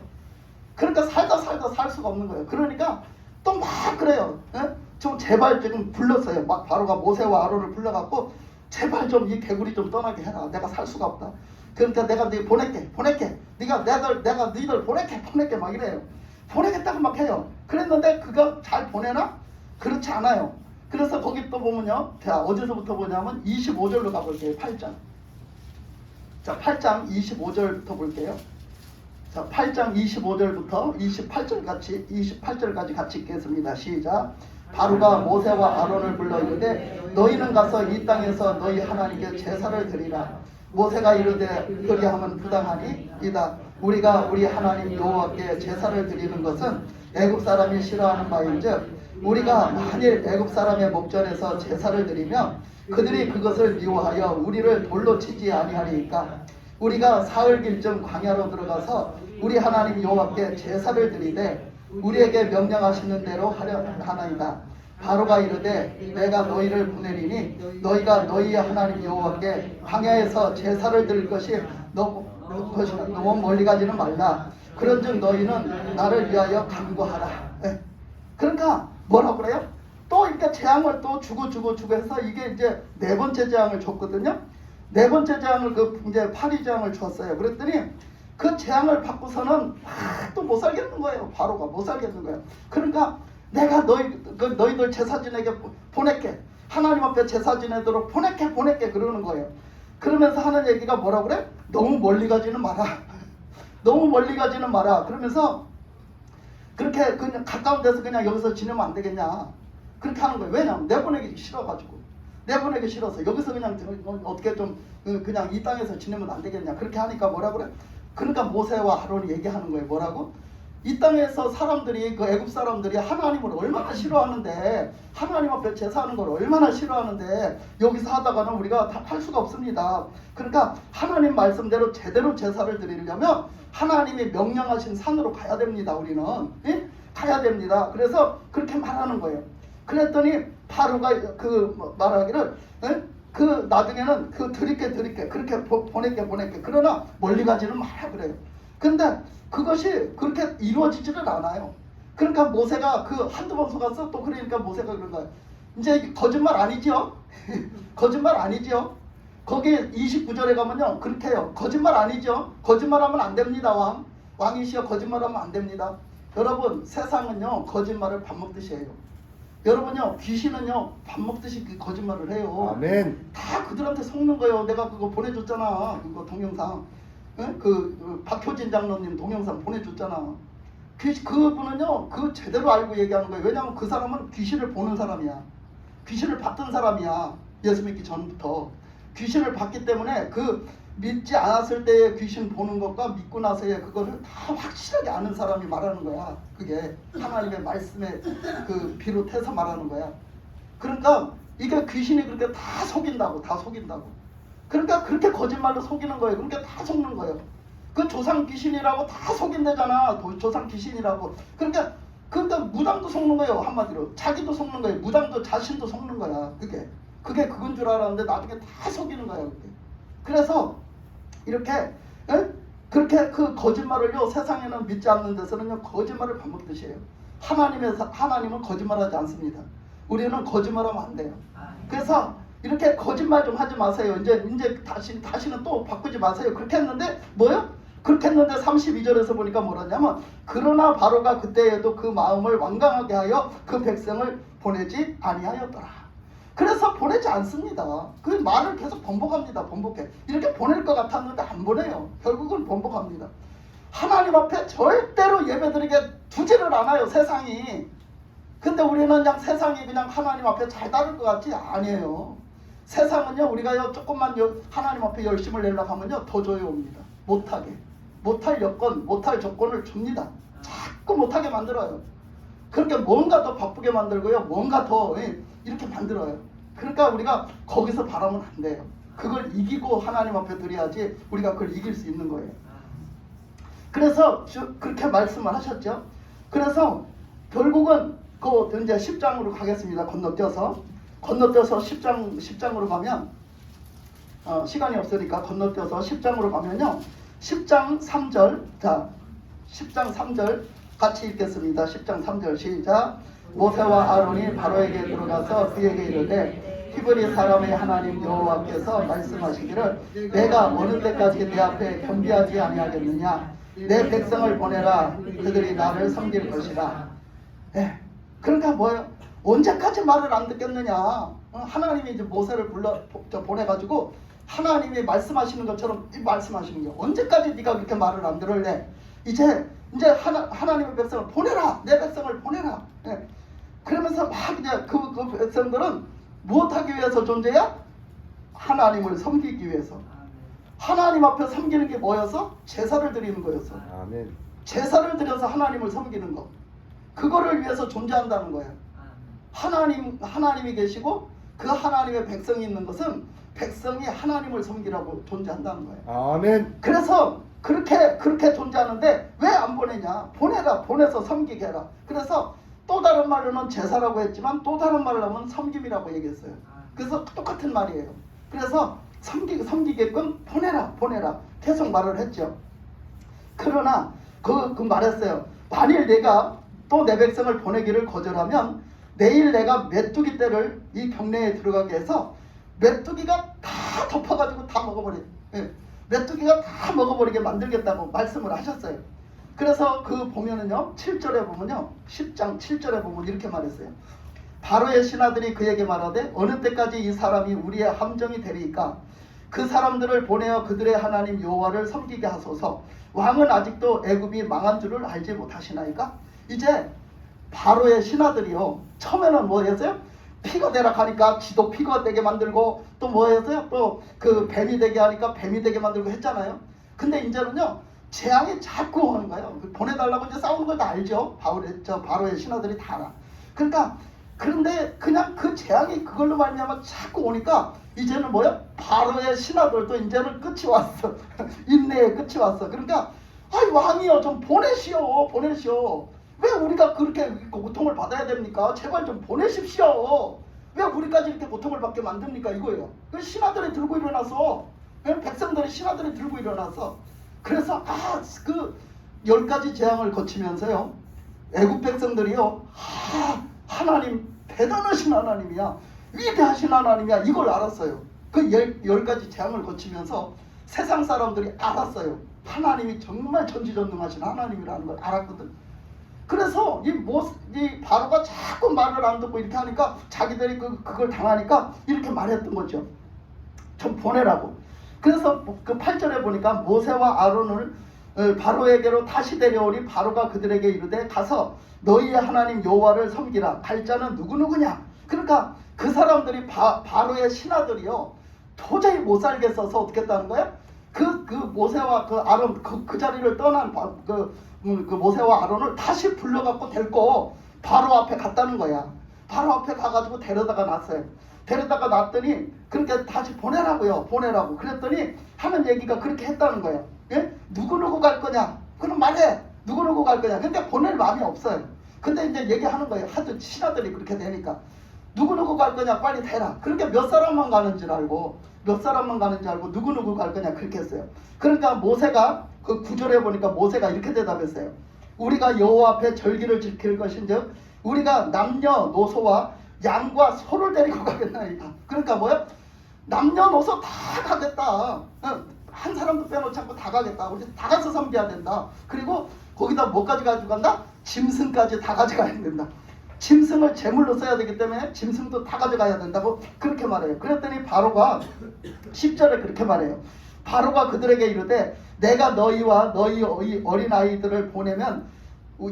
A: 그러니까 살다 살 수가 없는 거예요. 그러니까 또 막 그래요. 좀 제발 지금 불렀어요. 막 바로가 모세와 아론을 불러갖고 제발 좀 이 개구리 좀 떠나게 해라. 내가 살 수가 없다. 그러니까 내가 네 보낼게. 내가 너희들 보낼게 막 이래요. 보내겠다고 막 해요. 그랬는데 그거 잘 보내나? 그렇지 않아요. 그래서 거기 또 보면요, 자 어디서부터 보냐면 25절로 가볼게요. 8장. 자 8장 25절부터 볼게요. 자 8장 25절부터 28절까지 같이 읽겠습니다. 시작. 바로가 모세와 아론을 불러 이르되 너희는 가서 이 땅에서 너희 하나님께 제사를 드리라. 모세가 이르되 그리하면 부당하니 이다. 우리가 우리 하나님 여호와께 제사를 드리는 것은 애굽 사람이 싫어하는 바인즉 우리가 만일 애굽 사람의 목전에서 제사를 드리면 그들이 그것을 미워하여 우리를 돌로 치지 아니하리이까 우리가 사흘길쯤 광야로 들어가서 우리 하나님 여호와께 제사를 드리되 우리에게 명령하시는 대로 하려 하나이다. 바로가 이르되 내가 너희를 보내리니 너희가 너희 하나님 여호와께 광야에서 제사를 드릴 것이 너무 멀리 가지는 말라. 그런즉 너희는 나를 위하여 간구하라. 그러니까 뭐라고 그래요? 또 이렇게 재앙을 또 주고 해서 이게 이제 네 번째 재앙을 줬거든요. 네 번째 재앙을 이제 파리 재앙을 줬어요. 그랬더니 그 재앙을 받고서는 또 못 살겠는 거예요. 바로가 못 살겠는 거예요. 그러니까 내가 너희들 제사 지내게 보낼게. 하나님 앞에 제사 지내도록 보낼게 그러는 거예요. 그러면서 하는 얘기가 뭐라고 그래? 너무 멀리 가지는 마라. 너무 멀리 가지는 마라. 그러면서 그렇게 그냥 가까운 데서 그냥 여기서 지내면 안 되겠냐. 그렇게 하는 거예요. 왜냐면 내보내기 싫어가지고. 내보내기 싫어서 여기서 그냥 어떻게 좀 그냥 이 땅에서 지내면 안 되겠냐. 그렇게 하니까 뭐라고 그래? 그러니까 모세와 아론이 얘기하는 거예요. 뭐라고? 이 땅에서 사람들이 그 애굽 사람들이 하나님을 얼마나 싫어하는데 하나님 앞에 제사하는 걸 얼마나 싫어하는데 여기서 하다가는 우리가 다 할 수가 없습니다. 그러니까 하나님 말씀대로 제대로 제사를 드리려면 하나님이 명령하신 산으로 가야 됩니다. 우리는 가야 됩니다. 그래서 그렇게 말하는 거예요. 그랬더니 바로가 그 말하기를 그 나중에는 그 드릴게 그렇게 보낼게 그러나 멀리 가지는 마라 그래요. 근데 그것이 그렇게 이루어지지를 않아요. 그러니까 모세가 그 한두 번 속았어. 또 그러니까 모세가 그런 거예요. 이제 거짓말 아니죠? 거짓말 아니죠? 거기 29절에 가면요 그렇게 해요. 거짓말 아니죠? 거짓말하면 안 됩니다. 왕이시여 거짓말하면 안 됩니다. 여러분 세상은요 거짓말을 밥 먹듯이 해요. 여러분요 귀신은요 밥 먹듯이 그 거짓말을 해요.
B: 아멘.
A: 다 그들한테 속는 거예요. 내가 그거 보내줬잖아. 그거 동영상. 그 박효진 장로님 동영상 보내줬잖아. 그분은요 그 제대로 알고 얘기하는 거예요. 왜냐하면 그 사람은 귀신을 보는 사람이야. 귀신을 봤던 사람이야. 예수 믿기 전부터 귀신을 봤기 때문에 그 믿지 않았을 때의 귀신 보는 것과 믿고 나서의 그거를 다 확실하게 아는 사람이 말하는 거야. 그게 하나님의 말씀에 그 비롯해서 말하는 거야. 그러니까 이게 귀신이 그렇게 다 속인다고. 그러니까 그렇게 거짓말로 속이는 거예요. 그러니까 다 속는 거예요. 그 조상 귀신이라고 다 속인대잖아. 조상 귀신이라고. 그러니까 무당도 속는 거예요. 한마디로 자기도 속는 거예요. 무당도 자신도 속는 거야. 그게 그건 줄 알았는데 나중에 다 속이는 거예요. 그게. 그래서 이렇게 그렇게 그 거짓말을요 세상에는 믿지 않는 데서는요 거짓말을 밥 먹듯이 해요. 하나님은 거짓말하지 않습니다. 우리는 거짓말하면 안 돼요. 그래서 이렇게 거짓말 좀 하지 마세요. 이제 다시는 또 바꾸지 마세요. 그렇게 했는데 뭐요? 그렇게 했는데 32절에서 보니까 뭐라냐면 그러나 바로가 그때에도 그 마음을 완강하게 하여 그 백성을 보내지 아니하였더라. 그래서 보내지 않습니다. 그 말을 계속 번복해. 이렇게 보낼 것 같았는데 안 보내요. 결국은 번복합니다. 하나님 앞에 절대로 예배드리게 두지를 않아요. 세상이. 근데 우리는 그냥 세상이 그냥 하나님 앞에 잘 따를 것 같지? 아니에요. 세상은요 우리가 조금만 하나님 앞에 열심을 내려고 하면요 더 조여옵니다. 못할 여건, 못할 조건을 줍니다. 자꾸 못하게 만들어요. 그렇게 뭔가 더 바쁘게 만들고요. 뭔가 더 이렇게 만들어요. 그러니까 우리가 거기서 바라면 안 돼요. 그걸 이기고 하나님 앞에 드려야지 우리가 그걸 이길 수 있는 거예요. 그래서 그렇게 말씀을 하셨죠. 그래서 결국은 그 이제 10장으로 가겠습니다. 건너뛰어서 10장으로 가면 시간이 없으니까 건너뛰어서 10장으로 가면요. 10장 3절 자 10장 3절 같이 읽겠습니다. 10장 3절 시작. 모세와 아론이 바로에게 들어가서 그에게 이르되 히브리 사람의 하나님 여호와께서 말씀하시기를 내가 어느 때까지 내 앞에 겸비하지 아니하겠느냐. 내 백성을 보내라. 그들이 나를 섬길 것이라. 그러니까 뭐예요? 언제까지 말을 안 듣겠느냐. 하나님이 이제 모세를 보내가지고 하나님이 말씀하시는 것처럼 말씀하시는 거예요. 언제까지 네가 그렇게 말을 안 들을래? 이제 하나님의 백성을 보내라. 내 백성을 보내라. 그러면서 막 이제 그 백성들은 무엇하기 위해서 존재야? 하나님을 섬기기 위해서. 하나님 앞에 섬기는 게 뭐여서? 제사를 드리는 거였어.
B: 아멘.
A: 제사를 드려서 하나님을 섬기는 거. 그거를 위해서 존재한다는 거예요. 하나님이 계시고 그 하나님의 백성이 있는 것은 백성이 하나님을 섬기라고 존재한다는 거예요.
B: 아멘.
A: 그래서 그렇게 존재하는데 왜 안 보내냐? 보내서 섬기게 해라. 그래서 또 다른 말로는 제사라고 했지만 또 다른 말로 하면 섬김이라고 얘기했어요. 그래서 똑같은 말이에요. 그래서 섬기게끔 보내라. 계속 말을 했죠. 그러나 그 말했어요. 만일 내가 또 내 백성을 보내기를 거절하면 내일 내가 메뚜기 떼를 이 경내에 들어가게 해서 메뚜기가 다 덮어가지고 다 먹어버려. 메뚜기가 다 먹어버리게 만들겠다고 말씀을 하셨어요. 그래서 그 보면은요 7절에 보면요 10장 7절에 보면 이렇게 말했어요. 바로의 신하들이 그에게 말하되 어느 때까지 이 사람이 우리의 함정이 되리이까 그 사람들을 보내어 그들의 하나님 여호와를 섬기게 하소서. 왕은 아직도 애굽이 망한 줄을 알지 못하시나이까. 이제 바로의 신하들이요 처음에는 뭐 했어요? 피가 되라 하니까 지도 피가 되게 만들고 또 뭐 했어요? 또 그 뱀이 되게 하니까 뱀이 되게 만들고 했잖아요. 근데 이제는요 재앙이 자꾸 오는 거예요. 보내달라고 이제 싸우는 걸 다 알죠. 바로의 신하들이 다 알아. 그러니까 그런데 그냥 그 재앙이 그걸로 말미암아 자꾸 오니까 이제는 뭐야? 바로의 신하들도 이제는 끝이 왔어. 인내의 끝이 왔어. 그러니까 아이 왕이여 좀 보내시오. 왜 우리가 그렇게 고통을 받아야 됩니까? 제발 좀 보내십시오. 왜 우리까지 이렇게 고통을 받게 만듭니까? 이거예요. 그 신하들이 들고 일어나서, 백성들이 신하들이 들고 일어나서, 그래서 그 10가지 재앙을 거치면서요, 애국 백성들이요, 하나님 대단하신 하나님이야, 위대하신 하나님이야, 이걸 알았어요. 그 10가지 재앙을 거치면서 세상 사람들이 알았어요. 하나님이 정말 전지전능하신 하나님이라는 걸 알았거든. 그래서 이 바로가 자꾸 말을 안 듣고 이렇게 하니까 자기들이 그걸 당하니까 이렇게 말했던 거죠. 좀 보내라고. 그래서 그 8절에 보니까 모세와 아론을 바로에게로 다시 데려오니 바로가 그들에게 이르되 가서 너희의 하나님 여호와를 섬기라. 갈 자는 누구냐. 그러니까 그 사람들이 바로의 신하들이요, 도저히 못 살겠어서 어떻게 했다는 거야? 그 모세와 그 아론 그 자리를 떠난 그 모세와 아론을 다시 불러갖고 데리고 바로 앞에 갔다는 거야. 바로 앞에 가가지고 데려다가 놨어요. 데려다가 놨더니 그렇게 다시 보내라고. 그랬더니 하는 얘기가 그렇게 했다는 거예요. 예? 누구 갈 거냐? 그럼 말해. 누구 갈 거냐? 근데 보낼 마음이 없어요. 근데 이제 얘기하는 거예요. 하도 신하들이 그렇게 되니까. 누구 갈 거냐? 빨리 대라. 그러니까 몇 사람만 가는 줄 알고 누구 갈 거냐? 그렇게 했어요. 그러니까 모세가 그 9절에 보니까 모세가 이렇게 대답했어요. 우리가 여호와 앞에 절기를 지킬 것인즉 우리가 남녀노소와 양과 소를 데리고 가겠나이다. 그러니까 뭐야? 남녀노소 다 가겠다. 한 사람도 빼놓지 않고 다 가겠다. 우리 다 가서 섬겨야 된다. 그리고 거기다 뭐까지 가져간다? 짐승까지 다 가져가야 된다. 짐승을 제물로 써야 되기 때문에 짐승도 다 가져가야 된다고 그렇게 말해요. 그랬더니 바로가 10절에 그렇게 말해요. 바로가 그들에게 이르되 내가 너희와 너희 어린아이들을 보내면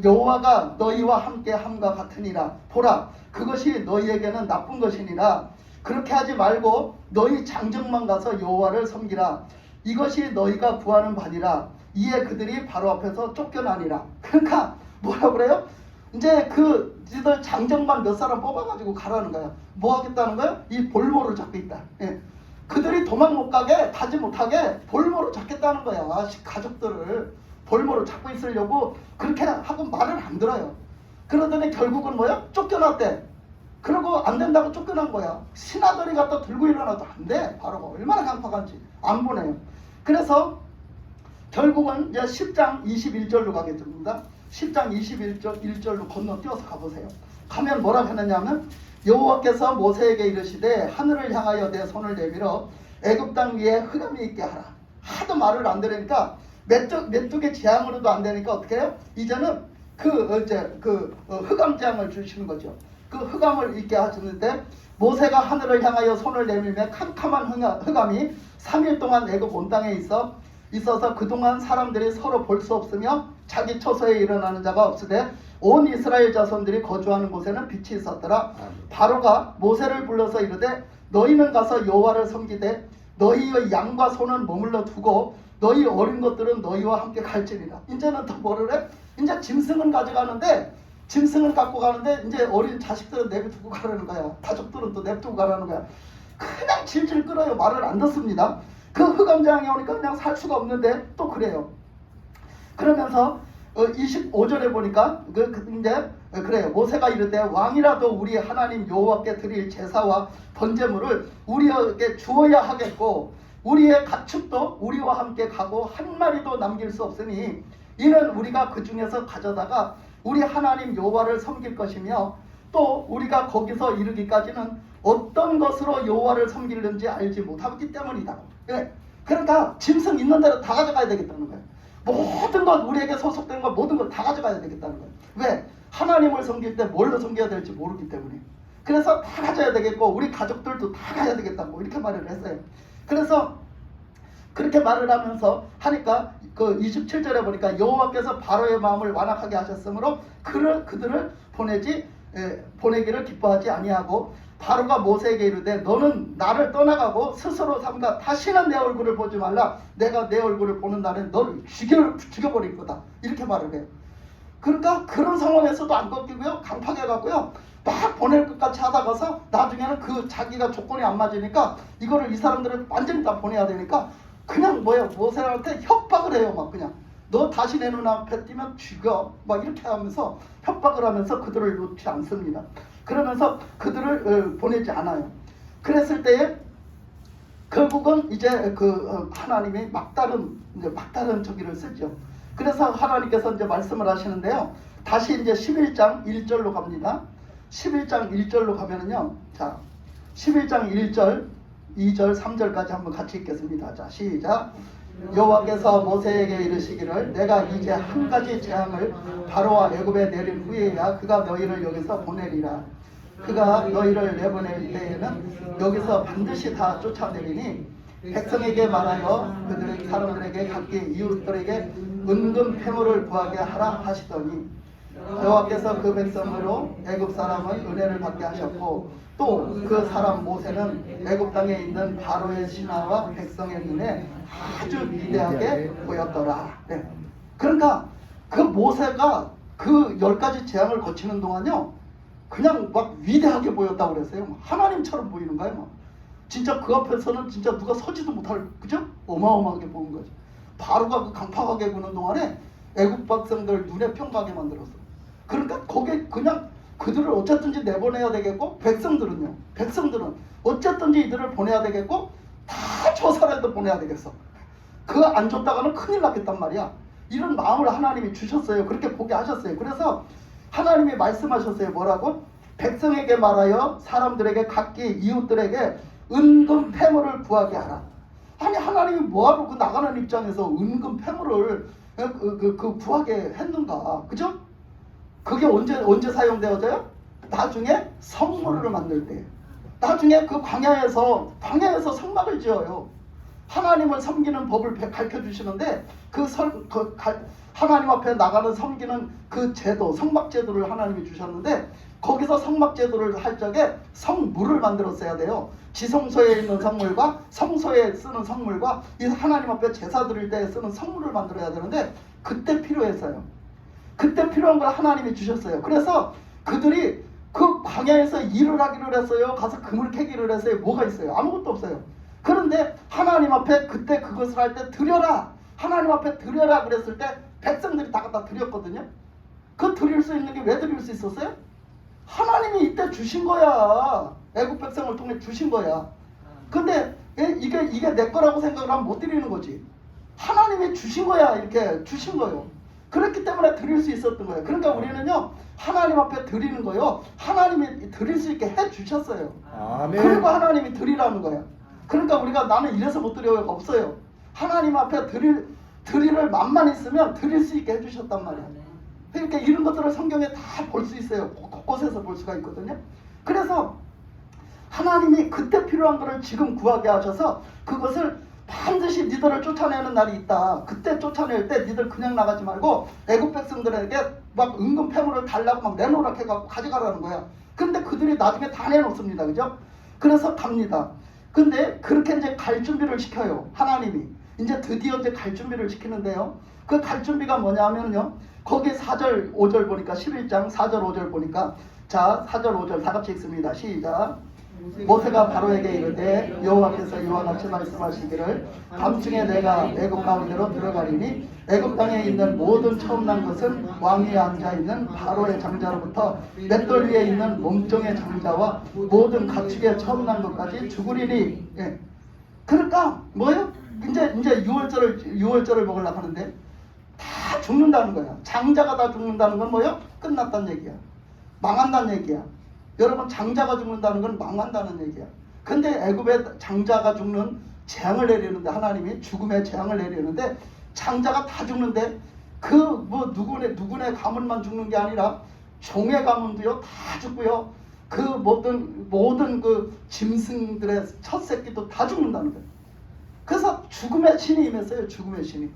A: 여호와가 너희와 함께 함과 같으니라. 보라, 그것이 너희에게는 나쁜 것이니라. 그렇게 하지 말고 너희 장정만 가서 여호와를 섬기라. 이것이 너희가 구하는 바니라. 이에 그들이 바로 앞에서 쫓겨나니라. 그러니까 뭐라 그래요? 이제 지들 장정만 몇 사람 뽑아가지고 가라는 거야. 뭐 하겠다는 거야? 이 볼모를 잡고 있다. 예. 그들이 도망 못 가게, 가지 못하게 볼모로 잡겠다는 거야. 가족들을 볼모로 잡고 있으려고 그렇게 하고 말을 안 들어요. 그러더니 결국은 뭐야? 쫓겨났대. 그러고 안 된다고 쫓겨난 거야. 신하들이 갖다 들고 일어나도 안 돼. 바로가 얼마나 강팍한지 안 보내요. 그래서 결국은 이제 10장 21절로 가게 됩니다. 10장 21절로 건너뛰어서 가보세요. 가면 뭐라고 했느냐면 여호와께서 모세에게 이르시되 하늘을 향하여 내 손을 내밀어 애굽 땅 위에 흑암이 있게 하라. 하도 말을 안 들으니까 메뚜기 재앙으로도 안 되니까 어떻게 해요? 이제는 흑암 재앙을 주시는 거죠. 그 흑암을 있게 하셨는데 모세가 하늘을 향하여 손을 내밀며 캄캄한 흑암이 3일 동안 애굽 온 땅에 있어서 그동안 사람들이 서로 볼 수 없으며 자기 처소에 일어나는 자가 없으되 온 이스라엘 자손들이 거주하는 곳에는 빛이 있었더라. 바로가 모세를 불러서 이르되 너희는 가서 여호와를 섬기되 너희의 양과 소는 머물러 두고 너희 어린 것들은 너희와 함께 갈지니라. 이제는 또 뭐를 해? 이제 짐승은 가져가는데 짐승은 갖고 가는데 이제 어린 자식들은 내비두고 가라는 거야. 가족들은 또 내비두고 가라는 거야. 그냥 질질 끌어요. 말을 안 듣습니다. 그 흑암장에 오니까 그냥 살 수가 없는데 또 그래요. 그러면서 25절에 보니까 이제 그래요. 모세가 이르되 왕이라도 우리 하나님 여호와께 드릴 제사와 번제물을 우리에게 주어야 하겠고 우리의 가축도 우리와 함께 가고 한 마리도 남길 수 없으니 이는 우리가 그 중에서 가져다가 우리 하나님 여호와를 섬길 것이며 또 우리가 거기서 이르기까지는 어떤 것으로 여호와를 섬기는지 알지 못하기 때문이다. 예. 그러니까 짐승 있는 대로 다 가져가야 되겠다는 거예요. 모든 것 우리에게 소속된 것 모든 걸 다 가져가야 되겠다는 거예요. 왜? 하나님을 섬길 때 뭘로 섬겨야 될지 모르기 때문에. 그래서 다 가져야 되겠고 우리 가족들도 다 가야 되겠다고 이렇게 말을 했어요. 그래서 그렇게 말을 하면서 하니까 그 27절에 보니까 여호와께서 바로의 마음을 완악하게 하셨으므로 그들을 보내기를 기뻐하지 아니하고 바로가 모세에게 이르되 너는 나를 떠나가고 스스로 삼가 다시는 내 얼굴을 보지 말라. 내가 내 얼굴을 보는 날엔 너를 죽여버릴 거다. 이렇게 말을 해요. 그러니까 그런 상황에서도 안 꺾이고요. 강팍해 갖고요. 막 보낼 것 같이 하다가서 나중에는 그 자기가 조건이 안 맞으니까 이거를 이 사람들을 완전히 다 보내야 되니까 그냥 모세한테 협박을 해요. 막 그냥 너 다시 내 눈앞에 띄면 죽여. 막 이렇게 하면서 협박을 하면서 그들을 놓지 않습니다. 그러면서 그들을 보내지 않아요. 그랬을 때에 결국은 이제 하나님이 막다른 저기를 쓰죠. 그래서 하나님께서 이제 말씀을 하시는데요. 다시 이제 11장 1절로 갑니다. 11장 1절로 가면은요. 자, 11장 1절, 2절, 3절까지 한번 같이 읽겠습니다. 자, 시작. 여호와께서 모세에게 이르시기를 내가 이제 한 가지 재앙을 바로와 애굽에 내린 후에야 그가 너희를 여기서 보내리라. 그가 너희를 내보낼 때에는 여기서 반드시 다 쫓아내리니 백성에게 말하여 그들의 사람들에게 각기 이웃들에게 은금 패물을 구하게 하라 하시더니 여호와께서 그 백성으로 애굽 사람은 은혜를 받게 하셨고 또 그 사람 모세는 애굽 땅에 있는 바로의 신하와 백성의 눈에 아주 위대하게 보였더라. 네. 그러니까 그 모세가 그 10가지 재앙을 거치는 동안요 그냥 막 위대하게 보였다고 그랬어요. 하나님처럼 보이는 거예요. 막. 진짜 그 앞에서는 진짜 누가 서지도 못할, 그죠? 어마어마하게 보는 거죠. 바로가 그 강팍하게 보는 동안에 애굽 백성들 눈에 평가하게 만들었어. 그러니까 거기에 그냥 그들을 어쨌든지 내보내야 되겠고 백성들은 어쨌든지 이들을 보내야 되겠고 다 저 사람도 보내야 되겠어. 그거 안 줬다가는 큰일 났겠단 말이야. 이런 마음을 하나님이 주셨어요. 그렇게 보게 하셨어요. 그래서 하나님이 말씀하셨어요. 뭐라고? 백성에게 말하여 사람들에게 각기 이웃들에게 은금 패물을 구하게 하라. 아니 하나님이 뭐하러 그 나가는 입장에서 은금 패물을 구하게 했는가? 그죠? 그게 언제 사용되어져요? 나중에 성물을 만들 때. 나중에 그 광야에서 성막을 지어요. 하나님을 섬기는 법을 가르쳐 주시는데 하나님 앞에 나가는 섬기는 그 제도, 성막 제도를 하나님이 주셨는데 거기서 성막 제도를 할 적에 성물을 만들었어야 돼요. 지성소에 있는 성물과 성소에 쓰는 성물과 이 하나님 앞에 제사 드릴 때 쓰는 성물을 만들어야 되는데 그때 필요했어요. 그때 필요한 걸 하나님이 주셨어요. 그래서 그들이 그 광야에서 일을 하기를 했어요. 가서 금을 캐기를 했어요. 뭐가 있어요? 아무것도 없어요. 그런데 하나님 앞에 그때 그것을 할 때 드려라. 하나님 앞에 드려라 그랬을 때 백성들이 다 갖다 드렸거든요. 그 드릴 수 있는 게 왜 드릴 수 있었어요? 하나님이 이때 주신 거야. 애국 백성을 통해 주신 거야. 근데 이게 내 거라고 생각을 하면 못 드리는 거지. 하나님이 주신 거야. 이렇게 주신 거예요. 그렇기 때문에 드릴 수 있었던 거예요. 그러니까 우리는요 하나님 앞에 드리는 거요 하나님이 드릴 수 있게 해 주셨어요. 아멘. 그리고 하나님이 드리라는 거예요. 그러니까 우리가 나는 이래서 못 드려요 없어요. 하나님 앞에 드릴 맘만 있으면 드릴 수 있게 해주셨단 말이에요. 그러니까 이런 것들을 성경에 다 볼 수 있어요. 곳곳에서 볼 수가 있거든요. 그래서 하나님이 그때 필요한 것을 지금 구하게 하셔서 그것을 반드시 니들을 쫓아내는 날이 있다. 그때 쫓아낼 때 니들 그냥 나가지 말고 애국 백성들에게 막 은금 패물을 달라고 막 내놓으라 해갖고 가져가라는 거야. 근데 그들이 나중에 다 내놓습니다. 그죠? 그래서 갑니다. 근데 그렇게 이제 갈 준비를 시켜요. 하나님이. 이제 드디어 이제 갈 준비를 시키는데요. 그 갈 준비가 뭐냐 하면요. 거기 4절 5절 보니까 11장 4절 5절 보니까 자 4절 5절 다 같이 읽습니다. 시작. 모세가 바로에게 이르되 여호와께서 이와 같이 말씀하시기를 밤중에 내가 애굽 가운데로 들어가리니 애굽 땅에 있는 모든 처음 난 것은 왕 위에 앉아 있는 바로의 장자로부터 맷돌 위에 있는 몸종의 장자와 모든 가축의 처음 난 것까지 죽으리니. 예. 그러니까 뭐예요? 이제 6월절을 먹으려고 하는데 다 죽는다는 거야. 장자가 다 죽는다는 건 뭐예요? 끝났다는 얘기야. 망한다는 얘기야. 여러분 장자가 죽는다는 건 망한다는 얘기야. 근데 애굽에 장자가 죽는 재앙을 내리는데 하나님이 죽음의 재앙을 내리는데 장자가 다 죽는데 그 뭐 누구네 가문만 죽는 게 아니라 종의 가문도요 다 죽고요. 그 모든 그 짐승들의 첫 새끼도 다 죽는다는 거예요. 그래서 죽음의 신이 임했어요. 죽음의 신이.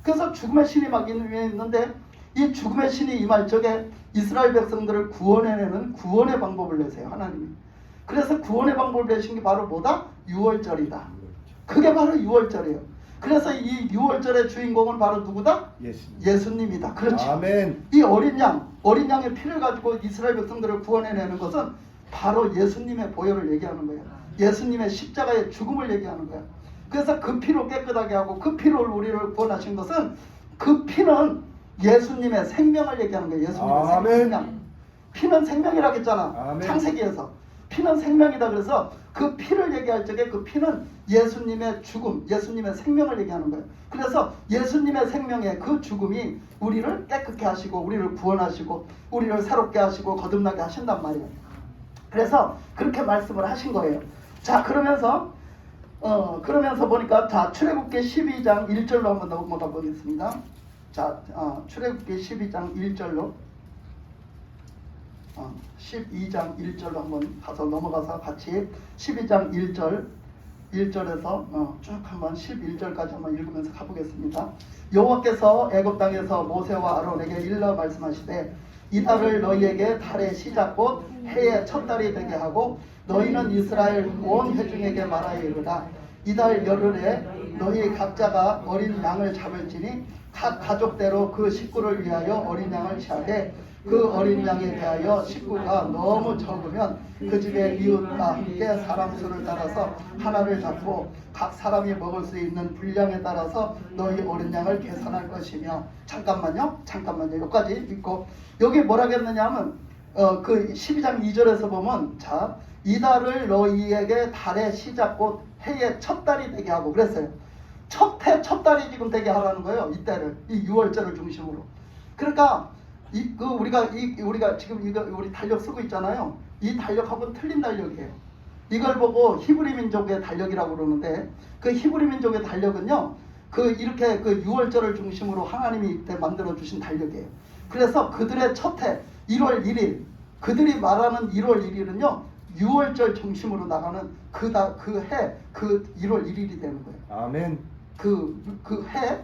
A: 그래서 죽음의 신이 막 있는데 이 죽음의 신이 임할 적에 이스라엘 백성들을 구원해내는 구원의 방법을 내세요. 하나님이. 그래서 구원의 방법을 내신 게 바로 뭐다? 유월절이다. 그게 바로 유월절이에요. 그래서 이 유월절의 주인공은 바로 누구다? 예수님이다. 그렇죠.
B: 아멘.
A: 이 어린 양의 피를 가지고 이스라엘 백성들을 구원해내는 것은 바로 예수님의 보혈을 얘기하는 거예요. 예수님의 십자가의 죽음을 얘기하는 거예요. 그래서 그 피로 깨끗하게 하고 그 피로 우리를 구원하신 것은 그 피는 예수님의 생명을 얘기하는 거예요. 예수님의 생명. 피는 생명이라고 했잖아.
B: 아멘.
A: 창세기에서. 피는 생명이다. 그래서 그 피를 얘기할 적에 그 피는 예수님의 죽음, 예수님의 생명을 얘기하는 거예요. 그래서 예수님의 생명의 그 죽음이 우리를 깨끗게 하시고 우리를 구원하시고 우리를 새롭게 하시고 거듭나게 하신단 말이에요. 그래서 그렇게 말씀을 하신 거예요. 자, 그러면서 보니까 자, 출애굽기 12장 1절로 한번 넘어가 보겠습니다. 자, 출애굽기 12장 1절로 12장 1절로 한번 가서 넘어가서 같이 12장 1절에서 쭉 한번 11절까지 한번 읽으면서 가보겠습니다. 여호와께서 애굽 땅에서 모세와 아론에게 일러 말씀하시되 이달을 너희에게 달의 시작 곧 해의 첫 달이 되게 하고 너희는 이스라엘 온 회중에게 말하여 이르라. 이달 열흘에 너희 각자가 어린 양을 잡을지니 각 가족대로 그 식구를 위하여 어린 양을 취하되 그 어린 양에 대하여 식구가 너무 적으면 그 집의 이웃과 함께 사람 수를 따라서 하나를 잡고 각 사람이 먹을 수 있는 분량에 따라서 너희 어린 양을 계산할 것이며. 잠깐만요. 여기까지 읽고 여기 뭐라겠느냐 하면 그 12장 2절에서 보면 자, 이달을 너희에게 달의 시작 곧 해의 첫 달이 되게 하고 그랬어요. 첫 달이 지금 되게 하라는 거예요. 이때를 이 6월절을 중심으로. 그러니까 우리가 지금 우리 달력 쓰고 있잖아요. 이 달력하고는 틀린 달력이에요. 이걸 보고 히브리 민족의 달력이라고 그러는데 그 히브리 민족의 달력은요. 이렇게 6월절을 중심으로 하나님이 이때 만들어 주신 달력이에요. 그래서 그들의 첫 해 1월 1일 그들이 말하는 1월 1일은요. 6월절 중심으로 나가는 그 해 1월 1일이 되는 거예요.
B: 아멘.
A: 그 해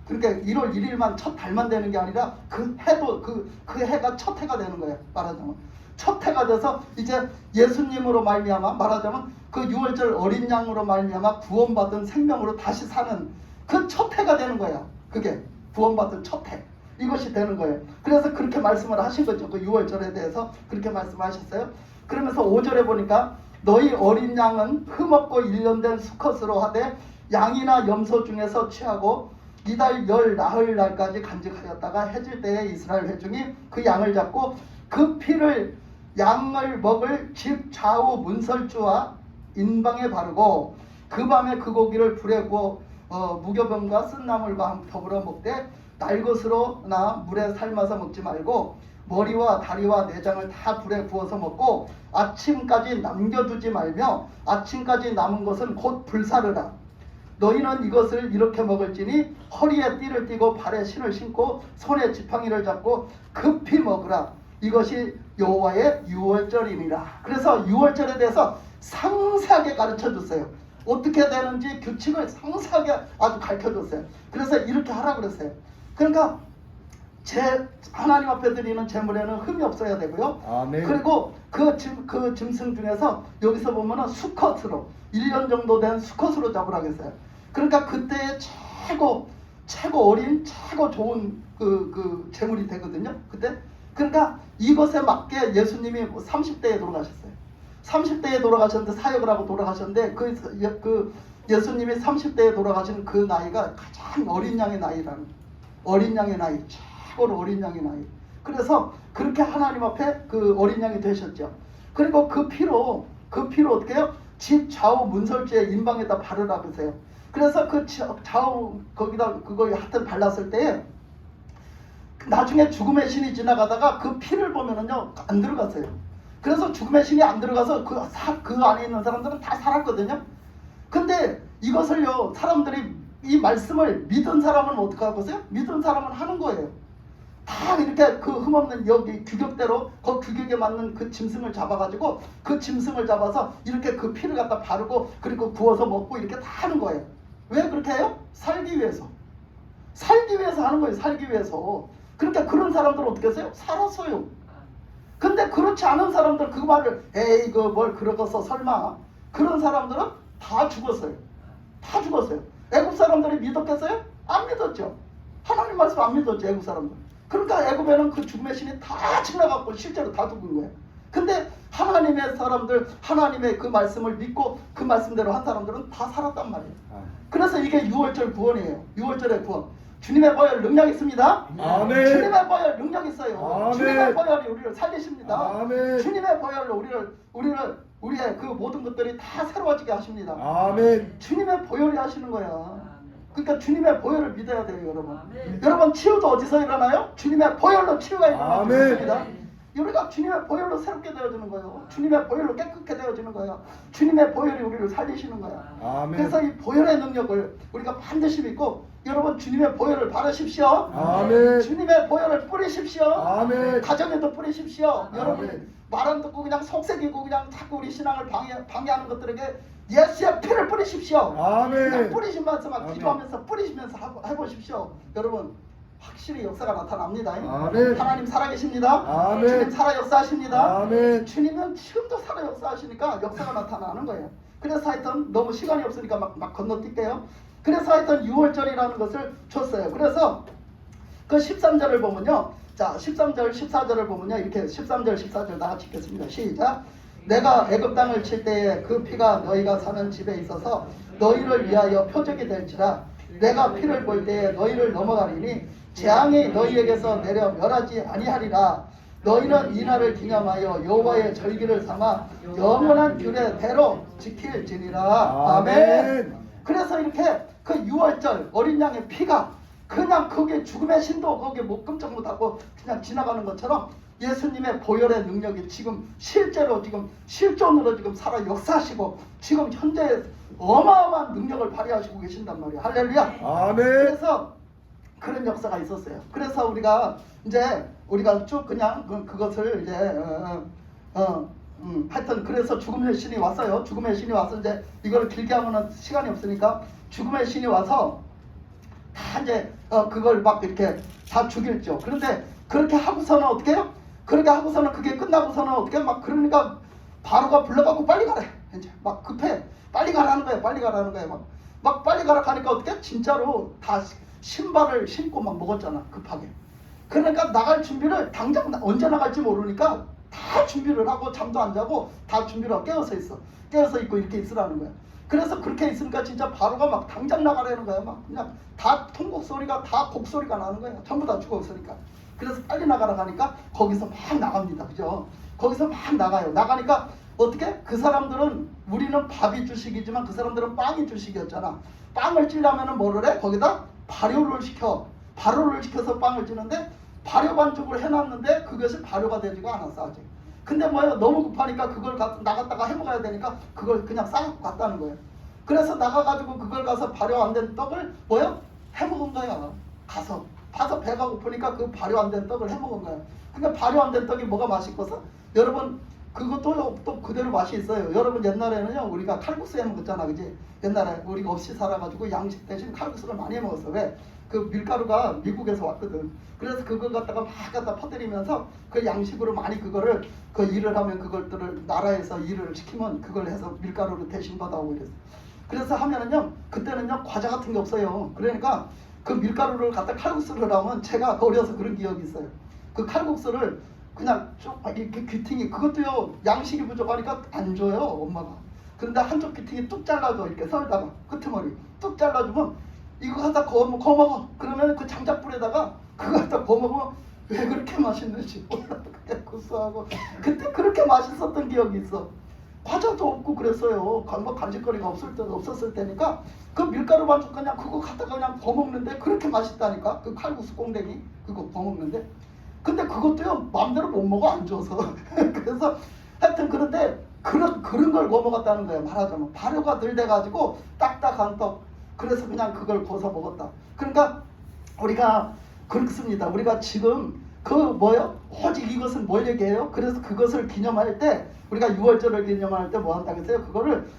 A: 그러니까 1월 1일만 첫 달만 되는 게 아니라 그 해도 그 해가 첫 해가 되는 거예요. 말하자면 첫 해가 돼서 이제 예수님으로 말미암아 말하자면 그 6월절 어린 양으로 말미암아 구원받은 생명으로 다시 사는 그 첫 해가 되는 거예요. 그게 구원받은 첫 해. 이것이 되는 거예요. 그래서 그렇게 말씀을 하신 거죠. 그 6월절에 대해서 그렇게 말씀하셨어요. 그러면서 5절에 보니까 너희 어린 양은 흠없고 1년 된 수컷으로 하되 양이나 염소 중에서 취하고 이달 열 나흘 날까지 간직하였다가 해질 때에 이스라엘 회중이 그 양을 잡고 그 피를 양을 먹을 집 좌우 문설주와 인방에 바르고 그 밤에 그 고기를 불에 구워 무교병과 쓴나물과 더불어 먹되 날것으로나 물에 삶아서 먹지 말고 머리와 다리와 내장을 다 불에 구워서 먹고 아침까지 남겨두지 말며 아침까지 남은 것은 곧 불사르라. 너희는 이것을 이렇게 먹을지니 허리에 띠를 띠고 발에 신을 신고 손에 지팡이를 잡고 급히 먹으라. 이것이 여호와의 유월절이니라. 그래서 유월절에 대해서 상세하게 가르쳐줬어요. 어떻게 되는지 규칙을 상세하게 아주 가르쳐줬어요. 그래서 이렇게 하라고 그랬어요. 그러니까 하나님 앞에 드리는 제물에는 흠이 없어야 되고요.
B: 아멘.
A: 그리고 그 짐승 중에서 여기서 보면은 수컷으로 1년 정도 된 수컷으로 잡으라고 했어요. 그러니까 그때의 최고 어린 최고 좋은 그 제물이 되거든요. 그때. 그러니까 이것에 맞게 예수님이 30대에 돌아가셨어요. 30대에 돌아가셨는데 사역을 하고 돌아가셨는데 그 예수님이 30대에 돌아가신 그 나이가 가장 어린 양의 나이라는 어린 양의 나이. 최고로 어린 양의 나이. 그래서 그렇게 하나님 앞에 그 어린 양이 되셨죠. 그리고 그 피로 어떻게 해요? 집 좌우 문설주에 인방에다 바르라 그러세요. 그래서 그 좌우 거기다 그거 하여튼 발랐을 때 나중에 죽음의 신이 지나가다가 그 피를 보면은요 안 들어갔어요. 그래서 죽음의 신이 안 들어가서 그 안에 있는 사람들은 다 살았거든요. 근데 이것을요 사람들이 이 말씀을 믿은 사람은 어떻게 하겠어요? 믿은 사람은 하는 거예요. 다 이렇게 그 흠없는 여기 규격대로 그 규격에 맞는 그 짐승을 잡아가지고 그 짐승을 잡아서 이렇게 그 피를 갖다 바르고 그리고 구워서 먹고 이렇게 다 하는 거예요. 왜 그렇게 해요? 살기 위해서. 살기 위해서 하는 거예요. 살기 위해서. 그러니까 그런 사람들은 어떻게 했어요? 살았어요. 근데 그렇지 않은 사람들 그 말을 에이 그 뭘 그러겠어 설마 그런 사람들은 다 죽었어요. 다 죽었어요. 애굽 사람들이 믿었겠어요? 안 믿었죠. 하나님 말씀 안 믿었죠. 애굽 사람들. 그러니까 애굽에는 그 죽음의 신이 다 지나갔고 실제로 다 죽은 거예요. 근데 하나님의 사람들 하나님의 그 말씀을 믿고 그 말씀대로 한 사람들은 다 살았단 말이에요. 그래서 이게 6월절 구원이에요. 6월절의 구원. 주님의 보혈 능력 있습니다.
B: 아멘.
A: 주님의 보혈 능력 있어요.
B: 아멘.
A: 주님의 보혈이 우리를 살리십니다.
B: 아멘.
A: 주님의 보혈로 우리의 그 모든 것들이 다 새로워지게 하십니다.
B: 아멘.
A: 주님의 보혈이 하시는 거야. 그러니까 주님의 보혈을 믿어야 돼요, 여러분. 여러분 치유도 어디서 일어나요? 주님의 보혈로 치유가 일어나는 것입니다. 우리가 주님의 보혈로 새롭게 되어지는 거예요. 주님의 보혈로 깨끗게 되어지는 거예요. 주님의 보혈이 우리를 살리시는 거야.
B: 아멘.
A: 그래서 이 보혈의 능력을 우리가 반드시 믿고 여러분 주님의 보혈을 바르십시오.
B: 아멘.
A: 주님의 보혈을 뿌리십시오.
B: 아멘.
A: 가정에도 뿌리십시오.
B: 아멘.
A: 여러분 말 안 듣고 그냥 속색이고 그냥 자꾸 우리 신앙을 방해하는 것들에게 예수의 피를 뿌리십시오.
B: 아멘.
A: 그냥 뿌리신 말씀만
B: 아멘.
A: 기도하면서 뿌리시면서 해보십시오. 여러분 확실히 역사가 나타납니다.
B: 아멘.
A: 하나님 살아계십니다.
B: 아멘.
A: 주님 살아 역사하십니다.
B: 아멘.
A: 주님은 지금도 살아 역사하시니까 역사가 나타나는 거예요. 그래서 하여튼 너무 시간이 없으니까 막 건너뛸게요. 그래서 하여튼 6월절이라는 것을 줬어요. 그래서 그 13절을 보면요. 자 13절 14절을 보면요. 이렇게 13절 14절 다 같이 읽겠습니다. 시작. 내가 애굽 땅을 칠 때에 그 피가 너희가 사는 집에 있어서 너희를 위하여 표적이 될지라. 내가 피를 볼 때에 너희를 넘어가리니 재앙이 너희에게서 내려 멸하지 아니하리라. 너희는 이 날을 기념하여 여호와의 절기를 삼아 영원한 규례대로 지킬지니라. 아멘. 그래서 이렇게 그 6월절 어린 양의 피가 그냥 그게 죽음의 신도 거기에 못 끔찍 못하고 그냥 지나가는 것처럼 예수님의 보혈의 능력이 지금 실제로 지금 실존으로 지금 살아 역사하시고 지금 현재 어마어마한 능력을 발휘하시고 계신단 말이에요. 할렐루야.
B: 아멘.
A: 그래서 그런 역사가 있었어요. 그래서 우리가 쭉 그냥 그것을 이제 하여튼 그래서 죽음의 신이 왔어요. 죽음의 신이 와서 이제 이걸 길게 하면은 시간이 없으니까 죽음의 신이 와서 다 이제 그걸 막 이렇게 다 죽였죠. 그런데 그렇게 하고서는 어떻게 해요? 그렇게 하고서는 그게 끝나고서는 어떻게 막 그러니까 바로가 불러가고 빨리 가래. 이제 막 급해. 빨리 가라는 거예요. 빨리 가라는 거예요. 막 빨리 가라 하니까 어떻게 진짜로 다 신발을 신고 막 먹었잖아. 급하게. 그러니까 나갈 준비를 당장 언제 나갈지 모르니까 다 준비를 하고 잠도 안 자고 다 준비를 하고 깨어서 있어. 깨어서 있고 이렇게 있으라는 거야. 그래서 그렇게 있으니까 진짜 바로가 막 당장 나가라는 거야. 막 그냥 다 통곡 소리가 다 곡 소리가 나는 거야. 전부 다 죽었으니까. 그래서 빨리 나가라 하니까 거기서 막 나갑니다. 그죠? 거기서 막 나가요. 나가니까 어떻게? 그 사람들은 우리는 밥이 주식이지만 그 사람들은 빵이 주식이었잖아. 빵을 찌려면은 뭐를 해? 거기다 발효를 시켜. 발효를 시켜서 빵을 찌는데 발효 반죽을 해놨는데 그것이 발효가 되지가 않았어 아직. 근데 뭐예요? 너무 급하니까 그걸 나갔다가 해먹어야 되니까 그걸 그냥 싸갖고 갔다는 거예요. 그래서 나가가지고 그걸 가서 발효 안 된 떡을 뭐예요? 해먹은 거야. 가서 배가 고프니까 그 발효 안 된 떡을 해먹은 거야. 그러니까 발효 안 된 떡이 뭐가 맛있겠어? 여러분 그것도 또 그대로 맛이 있어요. 여러분 옛날에는요 우리가 칼국수 해 먹었잖아, 그지? 옛날에 우리가 없이 살아가지고 양식 대신 칼국수를 많이 해 먹었어. 왜? 그 밀가루가 미국에서 왔거든. 그래서 그걸 갖다가 막 갖다 퍼뜨리면서 그 양식으로 많이 그거를 그 일을 하면 그것들을 나라에서 일을 시키면 그걸 해서 밀가루로 대신 받아오고 이랬어. 그래서 하면은요 그때는요 과자 같은 게 없어요. 그러니까 그 밀가루를 갖다 칼국수를 하면 제가 어려서 그런 기억이 있어요. 그 칼국수를 그냥 쭉 이렇게 귀퉁이 그것도요 양식이 부족하니까 안 줘요 엄마가. 그런데 한쪽 귀퉁이 뚝 잘라줘 이렇게 썰다가 끄트머리 뚝 잘라주면 이거 갖다 거어 먹어. 그러면 그 장작불에다가 그거 갖다 거어 먹으면 왜 그렇게 맛있는지 몰라. 그게 구수하고 그때 그렇게 맛있었던 기억이 있어. 과자도 없고 그랬어요. 뭐 간식거리가 없었을 때니까 그 밀가루 반죽 그냥 그거 갖다가 그냥 거어 먹는데 그렇게 맛있다니까. 그 칼국수 꽁댕이 그거 거어 먹는데. 근데 그것도요 마음대로 못 먹어 안 줘서. 그래서 하여튼 그런데 그런 걸 거어 먹었다는 거예요. 말하자면 발효가 덜 돼가지고 딱딱한 떡. 그래서 그냥 그걸 거서 먹었다. 그러니까 우리가 그렇습니다. 우리가 지금 그 뭐요? 오직 이것은 뭘 얘기해요? 그래서 그것을 기념할 때 우리가 6월절을 기념할 때 뭐 한다고 했어요? 그거를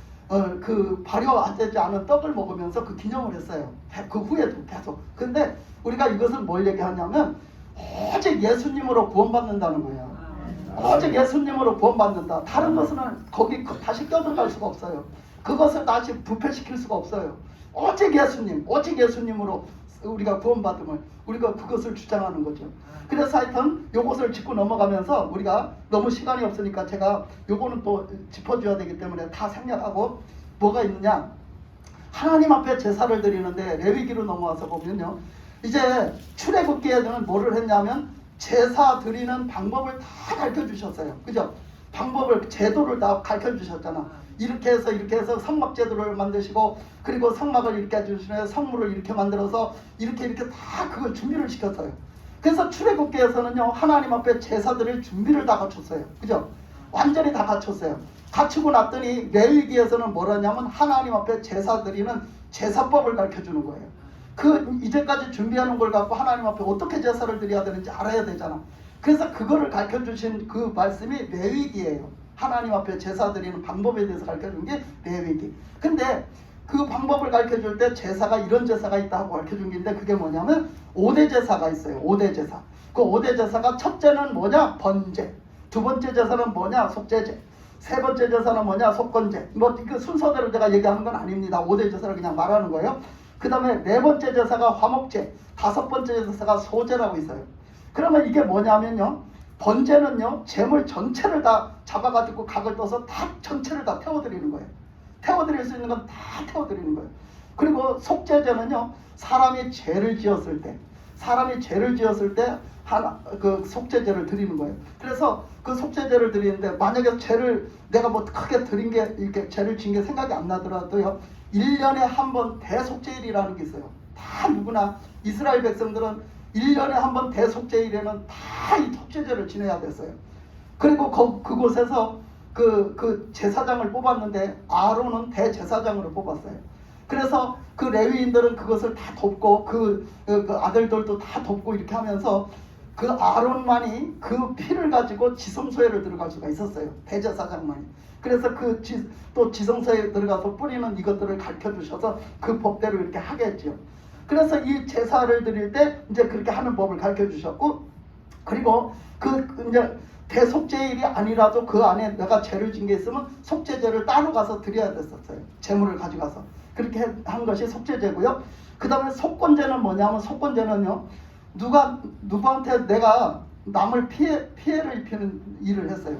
A: 그 발효되지 않은 떡을 먹으면서 그 기념을 했어요. 그 후에도 계속. 근데 우리가 이것을 뭘 얘기하냐면 오직 예수님으로 구원받는다는 거예요. 오직 예수님으로 구원받는다. 다른 것은 거기 다시 껴들어갈 수가 없어요. 그것을 다시 부패시킬 수가 없어요. 오직 예수님, 오직 예수님으로 우리가 구원받음을, 우리가 그것을 주장하는 거죠. 그래서 하여튼 요것을 짚고 넘어가면서, 우리가 너무 시간이 없으니까 제가 요거는 또 짚어줘야 되기 때문에 다 생략하고, 뭐가 있느냐, 하나님 앞에 제사를 드리는데 레위기로 넘어와서 보면요, 이제 출애굽기에는 뭐를 했냐면 제사 드리는 방법을 다 가르쳐 주셨어요. 그죠? 방법을, 제도를 다 가르쳐 주셨잖아. 이렇게 해서 성막 제도를 만드시고, 그리고 성막을 이렇게 해주시네, 성물을 이렇게 만들어서 이렇게 다 그걸 준비를 시켰어요. 그래서 출애굽기에서는요, 하나님 앞에 제사 드릴 준비를 다 갖췄어요. 그죠? 완전히 다 갖췄어요. 갖추고 났더니 레위기에서는 뭐라냐면 하나님 앞에 제사 드리는 제사법을 가르쳐 주는 거예요. 그 이제까지 준비하는 걸 갖고 하나님 앞에 어떻게 제사를 드려야 되는지 알아야 되잖아. 그래서 그거를 가르쳐 주신 그 말씀이 레위기예요. 하나님 앞에 제사 드리는 방법에 대해서 가르쳐 준 게 레위기. 근데 그 방법을 가르쳐 줄 때 제사가 이런 제사가 있다고 가르쳐 준 게 있는데, 그게 뭐냐면 5대 제사가 있어요. 5대 제사. 그 5대 제사가, 첫째는 뭐냐? 번제. 두 번째 제사는 뭐냐? 속죄제. 세 번째 제사는 뭐냐? 속건제. 뭐 그 순서대로 제가 얘기하는 건 아닙니다. 5대 제사를 그냥 말하는 거예요. 그 다음에 네 번째 제사가 화목제, 다섯 번째 제사가 소제라고 있어요. 그러면 이게 뭐냐면요, 번제는요, 재물 전체를 다 잡아가지고 각을 떠서 다 전체를 다 태워드리는 거예요. 태워드릴 수 있는 건 다 태워드리는 거예요. 그리고 속죄제는요, 사람이 죄를 지었을 때 그 속죄제를 드리는 거예요. 그래서 그 속죄제를 드리는데, 만약에 죄를 내가 뭐 크게 드린 게, 이렇게 죄를 진 게 생각이 안 나더라도요, 1년에 한 번 대속죄일이라는 게 있어요. 다 누구나 이스라엘 백성들은 1년에 한 번 대속죄일에는 다 이 속죄제를 지내야 됐어요. 그리고 그곳에서 그 제사장을 뽑았는데, 아론은 대제사장으로 뽑았어요. 그래서 그 레위인들은 그것을 다 돕고, 그 아들들도 다 돕고 이렇게 하면서 그 아론만이 그 피를 가지고 지성소에를 들어갈 수가 있었어요. 대제사장만이. 그래서 또 지성소에 들어가서 뿌리는 이것들을 가르쳐 주셔서 그 법대로 이렇게 하게 했죠. 그래서 이 제사를 드릴 때 이제 그렇게 하는 법을 가르쳐 주셨고, 그리고 이제 대속죄일이 아니라도 그 안에 내가 죄를 진 게 있으면 속죄제를 따로 가서 드려야 됐었어요. 재물을 가져가서. 그렇게 한 것이 속죄제고요. 그 다음에 속건제는 뭐냐면, 속건제는요, 누구한테 내가 남을 피해를 입히는 일을 했어요.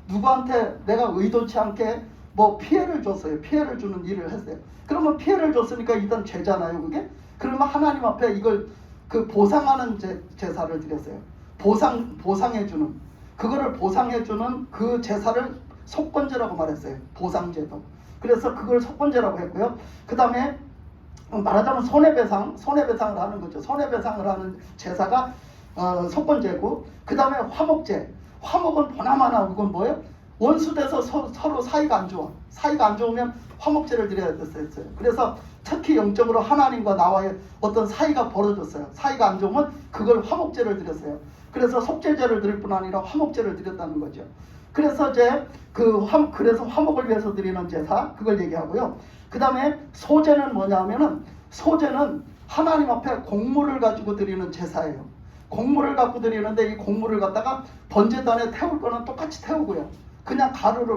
A: 누구한테 내가 의도치 않게 뭐 피해를 줬어요. 피해를 주는 일을 했어요. 그러면 피해를 줬으니까 일단 죄잖아요, 그게. 그러면 하나님 앞에 이걸 보상하는 제사를 드렸어요. 보상해주는, 그거를 보상해주는 그 제사를 속건제라고 말했어요. 보상제도. 그래서 그걸 속건제라고 했고요. 그 다음에 말하자면 손해배상을 하는 거죠. 손해배상을 하는 제사가 속건제고, 그 다음에 화목제. 화목은 보나마나 그건 뭐예요? 원수돼서 서로 사이가 안 좋아. 사이가 안 좋으면 화목제를 드려야 됐어요. 그래서 특히 영적으로 하나님과 나와의 어떤 사이가 벌어졌어요. 사이가 안 좋으면 그걸 화목제를 드렸어요. 그래서 속죄제를 드릴 뿐 아니라 화목제를 드렸다는 거죠. 그래서 이제 그래서 화목을 위해서 드리는 제사, 그걸 얘기하고요. 그 다음에 소제는 뭐냐면은, 소제는 하나님 앞에 곡물을 가지고 드리는 제사예요. 곡물을 갖고 드리는데, 이 곡물을 갖다가 번제단에 태울 거는 똑같이 태우고요. 그냥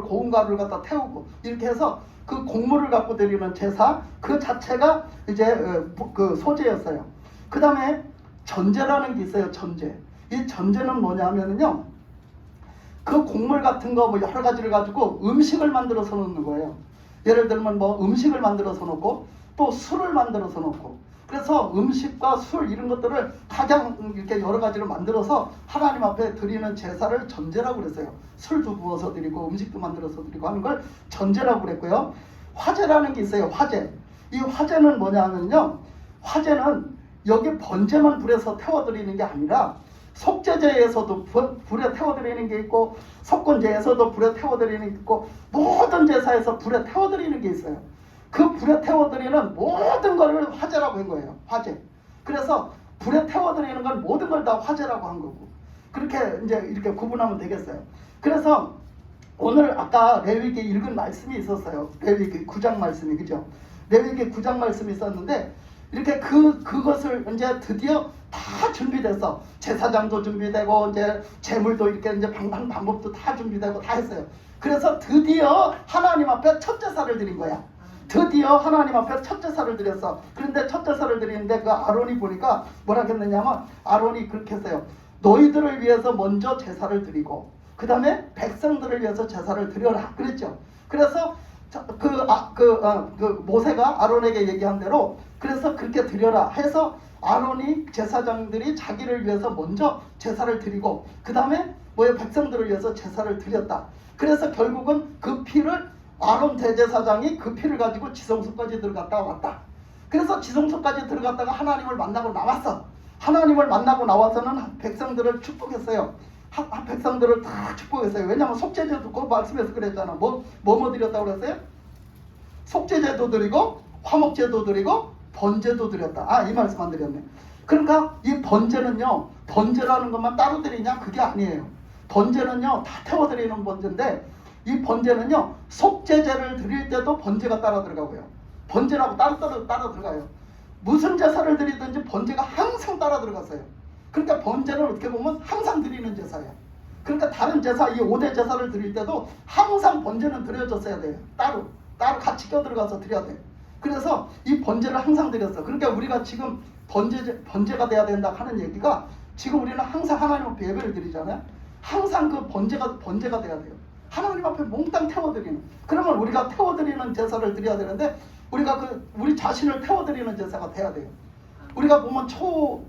A: 고운 가루를 갖다 태우고, 이렇게 해서 그 곡물을 갖고 드리는 제사, 그 자체가 이제 그 소제였어요. 그 다음에 전제라는 게 있어요. 전제. 이 전제는 뭐냐면은요, 그 곡물 같은 거 뭐 여러 가지를 가지고 음식을 만들어서 놓는 거예요. 예를 들면 뭐 음식을 만들어서 놓고, 또 술을 만들어서 놓고, 그래서 음식과 술 이런 것들을 각양 이렇게 여러 가지를 만들어서 하나님 앞에 드리는 제사를 전제라고 그랬어요. 술도 부어서 드리고 음식도 만들어서 드리고 하는 걸 전제라고 그랬고요. 화제라는 게 있어요. 화제. 이 화제는 뭐냐면요, 화제는 여기 번제만 불에서 태워드리는 게 아니라 속죄제에서도 불에 태워드리는 게 있고, 속건제에서도 불에 태워드리는 게 있고, 모든 제사에서 불에 태워드리는 게 있어요. 그 불에 태워드리는 모든 것을 화제라고 한 거예요. 화제. 그래서 불에 태워드리는 건 모든 걸 다 화제라고 한 거고, 그렇게 이제 이렇게 구분하면 되겠어요. 그래서 오늘 아까 레위기 읽은 말씀이 있었어요. 레위기 9장 말씀이, 그죠? 레위기 9장 말씀이 있었는데, 이렇게 그것을 이제 드디어 다 준비돼서 제사장도 준비되고 이제 제물도 이렇게 이제 방법도 다 준비되고 다 했어요. 그래서 드디어 하나님 앞에 첫 제사를 드린 거야. 드디어 하나님 앞에 첫 제사를 드렸어. 그런데 첫 제사를 드리는데 그 아론이 보니까 뭐라 했느냐면 아론이 그렇게 했어요. 너희들을 위해서 먼저 제사를 드리고 그 다음에 백성들을 위해서 제사를 드려라 그랬죠. 그래서 그 모세가 아론에게 얘기한 대로 그래서 그렇게 드려라 해서 아론이 제사장들이 자기를 위해서 먼저 제사를 드리고 그 다음에 백성들을 위해서 제사를 드렸다. 그래서 결국은 그 피를 아론 대제사장이 그 피를 가지고 지성소까지 들어갔다 왔다. 그래서 지성소까지 들어갔다가 하나님을 만나고 나왔어. 하나님을 만나고 나와서는 백성들을 축복했어요. 백성들을 다 축복했어요. 왜냐하면 속죄제도 그 말씀에서 그랬잖아. 뭐 드렸다고 그랬어요? 속죄제도 드리고 화목제도 드리고 번제도 드렸다. 이 말씀 안 드렸네. 그러니까 이 번제는요, 번제라는 것만 따로 드리냐? 그게 아니에요. 번제는요 다 태워드리는 번제인데 이 번제는요 속죄제를 드릴 때도 번제가 따라 들어가고요. 번제라고 따로 들어가요. 무슨 제사를 드리든지 번제가 항상 따라 들어갔어요. 그러니까 번제는 어떻게 보면 항상 드리는 제사예요. 그러니까 다른 제사, 이 5대 제사를 드릴 때도 항상 번제는 드려졌어야 돼요. 따로 같이 껴들어가서 드려야 돼요. 그래서 이 번제를 항상 드렸어. 그러니까 우리가 지금 번제가 돼야 된다 하는 얘기가 지금 우리는 항상 하나님 앞에 예배를 드리잖아요. 항상 그 번제가 돼야 돼요. 하나님 앞에 몽땅 태워드리는. 그러면 우리가 태워드리는 제사를 드려야 되는데 우리가 우리 자신을 태워드리는 제사가 돼야 돼요. 우리가 보면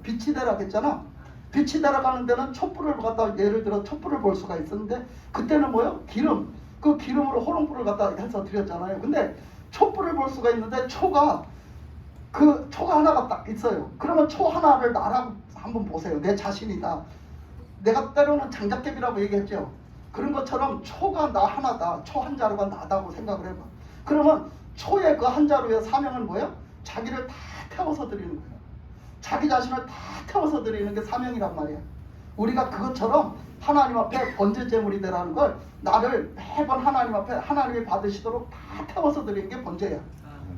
A: 빛이 되라고 했잖아. 빛이 되라가는 데는 촛불을 갖다 예를 들어 촛불을 볼 수가 있었는데 그때는 기름. 그 기름으로 호롱불을 갖다 해서 드렸잖아요. 근데 촛불을 볼 수가 있는데 초가 하나가 딱 있어요. 그러면 초 하나를 나라고 한번 보세요. 내 자신이다. 내가 때로는 장작개비라고 얘기했죠. 그런 것처럼 초가 나 하나다. 초 한 자루가 나다고 생각을 해봐. 그러면 초의 그 한 자루의 사명은 뭐예요? 자기를 다 태워서 드리는 거예요. 자기 자신을 다 태워서 드리는 게 사명이란 말이야. 우리가 그것처럼 하나님 앞에 번제 제물이 되라는 걸 나를 매번 하나님 앞에 하나님이 받으시도록 다 태워서 드리는 게 번제야.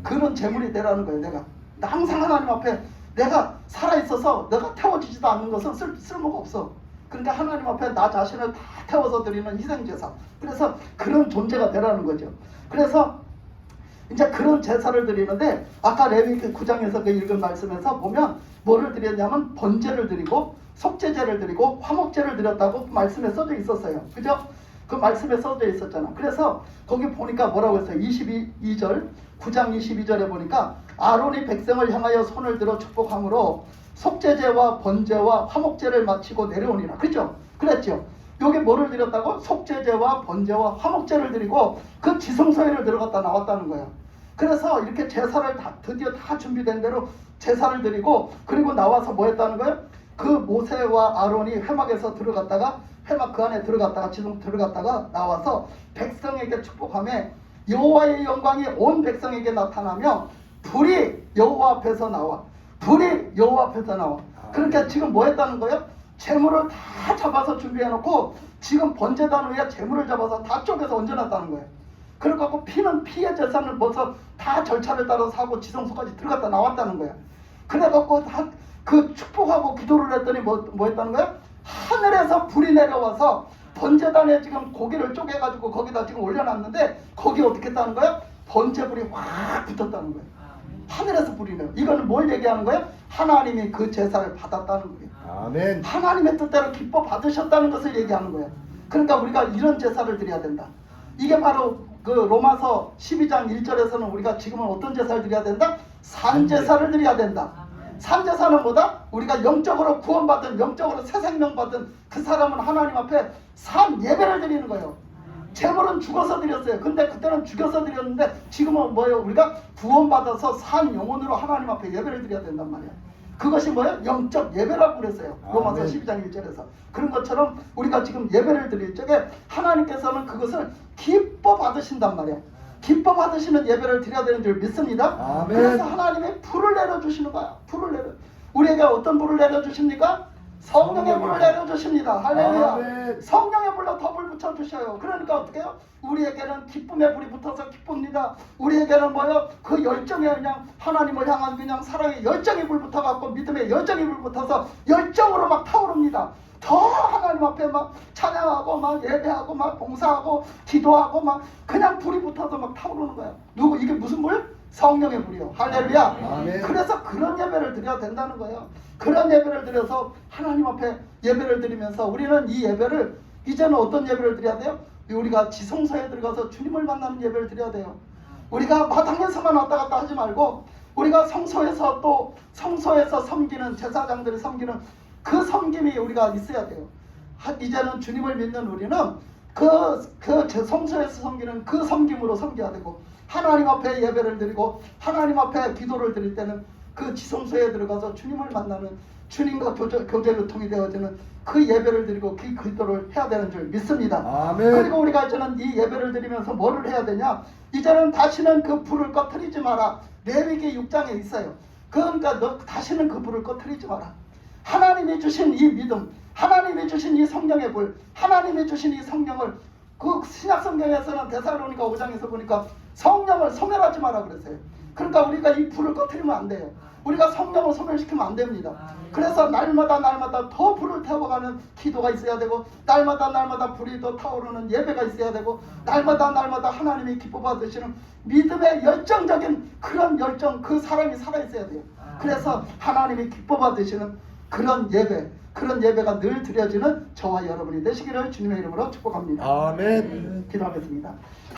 A: 그런 제물이 되라는 거예요. 내가 항상 하나님 앞에 내가 살아있어서 내가 태워지지도 않는 것은 쓸모가 없어. 그러니까 하나님 앞에 나 자신을 다 태워서 드리는 희생제사. 그래서 그런 존재가 되라는 거죠. 그래서 이제 그런 제사를 드리는데 아까 레위기 9장에서 그 읽은 말씀에서 보면 뭐를 드렸냐면 번제를 드리고 속죄제를 드리고 화목제를 드렸다고 말씀에 써져 있었어요. 그죠? 그 말씀에 써져 있었잖아. 그래서 거기 보니까 뭐라고 했어요? 9장 22절에 보니까 아론이 백성을 향하여 손을 들어 축복함으로 속죄제와 번제와 화목제를 마치고 내려오니라. 그죠? 그랬죠? 여기 뭐를 드렸다고? 속죄제와 번제와 화목제를 드리고 그 지성소에를 들어갔다 나왔다는 거야. 그래서 이렇게 제사를 드디어 다 준비된 대로 제사를 드리고 그리고 나와서 뭐 했다는 거예요? 그 모세와 아론이 회막에서 들어갔다가 회막 그 안에 들어갔다가 지성 들어갔다가 나와서 백성에게 축복하며 여호와의 영광이 온 백성에게 나타나며 불이 여호와 앞에서 나와. 불이 여호와 앞에서 나와. 그러니까 지금 뭐 했다는 거예요? 재물을 다 잡아서 준비해놓고 지금 번제단 위에 재물을 잡아서 다 쪼개서 얹어놨다는 거예요. 그래갖고 피의 재산을 벌써 다 절차를 따라서 하고 지성소까지 들어갔다 나왔다는 거야. 그래갖고 그 축복하고 기도를 했더니 뭐 했다는 거야? 하늘에서 불이 내려와서 번제단에 지금 고기를 쪼개가지고 거기다 지금 올려놨는데 거기 어떻게 했다는 거야? 번제불이 확 붙었다는 거야. 하늘에서 불이 내려. 이거는 뭘 얘기하는 거야? 하나님이 그 제사를 받았다는 거예요.
B: 아멘.
A: 하나님의 뜻대로 기뻐 받으셨다는 것을 얘기하는 거야. 그러니까 우리가 이런 제사를 드려야 된다. 이게 바로 그 로마서 12장 1절에서는 우리가 지금은 어떤 제사를 드려야 된다? 산제사를 드려야 된다. 산제사는 뭐다? 우리가 영적으로 구원받은, 영적으로 새 생명 받은 그 사람은 하나님 앞에 산 예배를 드리는 거예요. 재물은 죽어서 드렸어요. 근데 그때는 죽여서 드렸는데 지금은 뭐예요? 우리가 구원받아서 산 영혼으로 하나님 앞에 예배를 드려야 된단 말이야. 그것이 뭐예요? 영적 예배라고 그랬어요. 로마서 12장 1절에서. 그런 것처럼 우리가 지금 예배를 드릴 적에 하나님께서는 그것을 기뻐 받으신단 말이야. 기뻐 받으시는 예배를 드려야 되는 줄 믿습니다.
B: 아멘.
A: 그래서 하나님이 불을 내려주시는 거야. 불을 내려. 우리에게 어떤 불을 내려주십니까? 성령의 불을 내려주십니다. 할렐루야.
B: 아멘.
A: 성령의 불로 더 불 붙여주셔요. 그러니까 어떻게 해요? 우리에게는 기쁨의 불이 붙어서 기쁩니다. 우리에게는 뭐요? 그 열정에 그냥 하나님을 향한 그냥 사랑의 열정이 불 붙어갖고 믿음의 열정이 불 붙어서 열정으로 막 타오릅니다. 더 하나님 앞에 막 찬양하고 막 예배하고 막 봉사하고 기도하고 막 그냥 불이 붙어서 막 타오르는 거예요. 누구 이게 무슨 불? 성령의 불이요. 할렐루야.
B: 아멘.
A: 그래서 그런 예배를 드려야 된다는 거예요. 그런 예배를 드려서 하나님 앞에 예배를 드리면서 우리는 이 예배를 이제는 어떤 예배를 드려야 돼요? 우리가 지성소에 들어가서 주님을 만나는 예배를 드려야 돼요. 우리가 마당에서만 왔다 갔다 하지 말고 우리가 성소에서 또 성소에서 섬기는 제사장들이 섬기는 그 섬김이 우리가 있어야 돼요. 이제는 주님을 믿는 우리는 그 성소에서 섬기는 그 섬김으로 섬겨야 되고 하나님 앞에 예배를 드리고 하나님 앞에 기도를 드릴 때는 그 지성소에 들어가서 주님을 만나는 주님과 교제 유통이 되어지는 그 예배를 드리고 그 기도를 해야 되는 줄 믿습니다.
B: 아멘.
A: 그리고 우리가 이제는 이 예배를 드리면서 뭐를 해야 되냐? 이제는 다시는 그 불을 꺼트리지 마라. 레위기 6장에 있어요. 그러니까 너 다시는 그 불을 꺼트리지 마라. 하나님이 주신 이 믿음, 하나님이 주신 이 성령의 불, 하나님이 주신 이 성령을 그 신약 성경에서는 데살로니가 5장에서 보니까 성령을 소멸하지 마라 그랬어요. 그러니까 우리가 이 불을 꺼트리면 안 돼요. 우리가 성령을 소멸시키면 안 됩니다. 그래서 날마다 더 불을 태워가는 기도가 있어야 되고 날마다 불이 더 타오르는 예배가 있어야 되고 날마다 하나님이 기뻐 받으시는 믿음의 열정적인 그런 열정, 그 사람이 살아있어야 돼요. 그래서 하나님이 기뻐 받으시는 그런 예배, 그런 예배가 늘 드려지는 저와 여러분이 되시기를 주님의 이름으로 축복합니다.
B: 아멘.
A: 기도하겠습니다.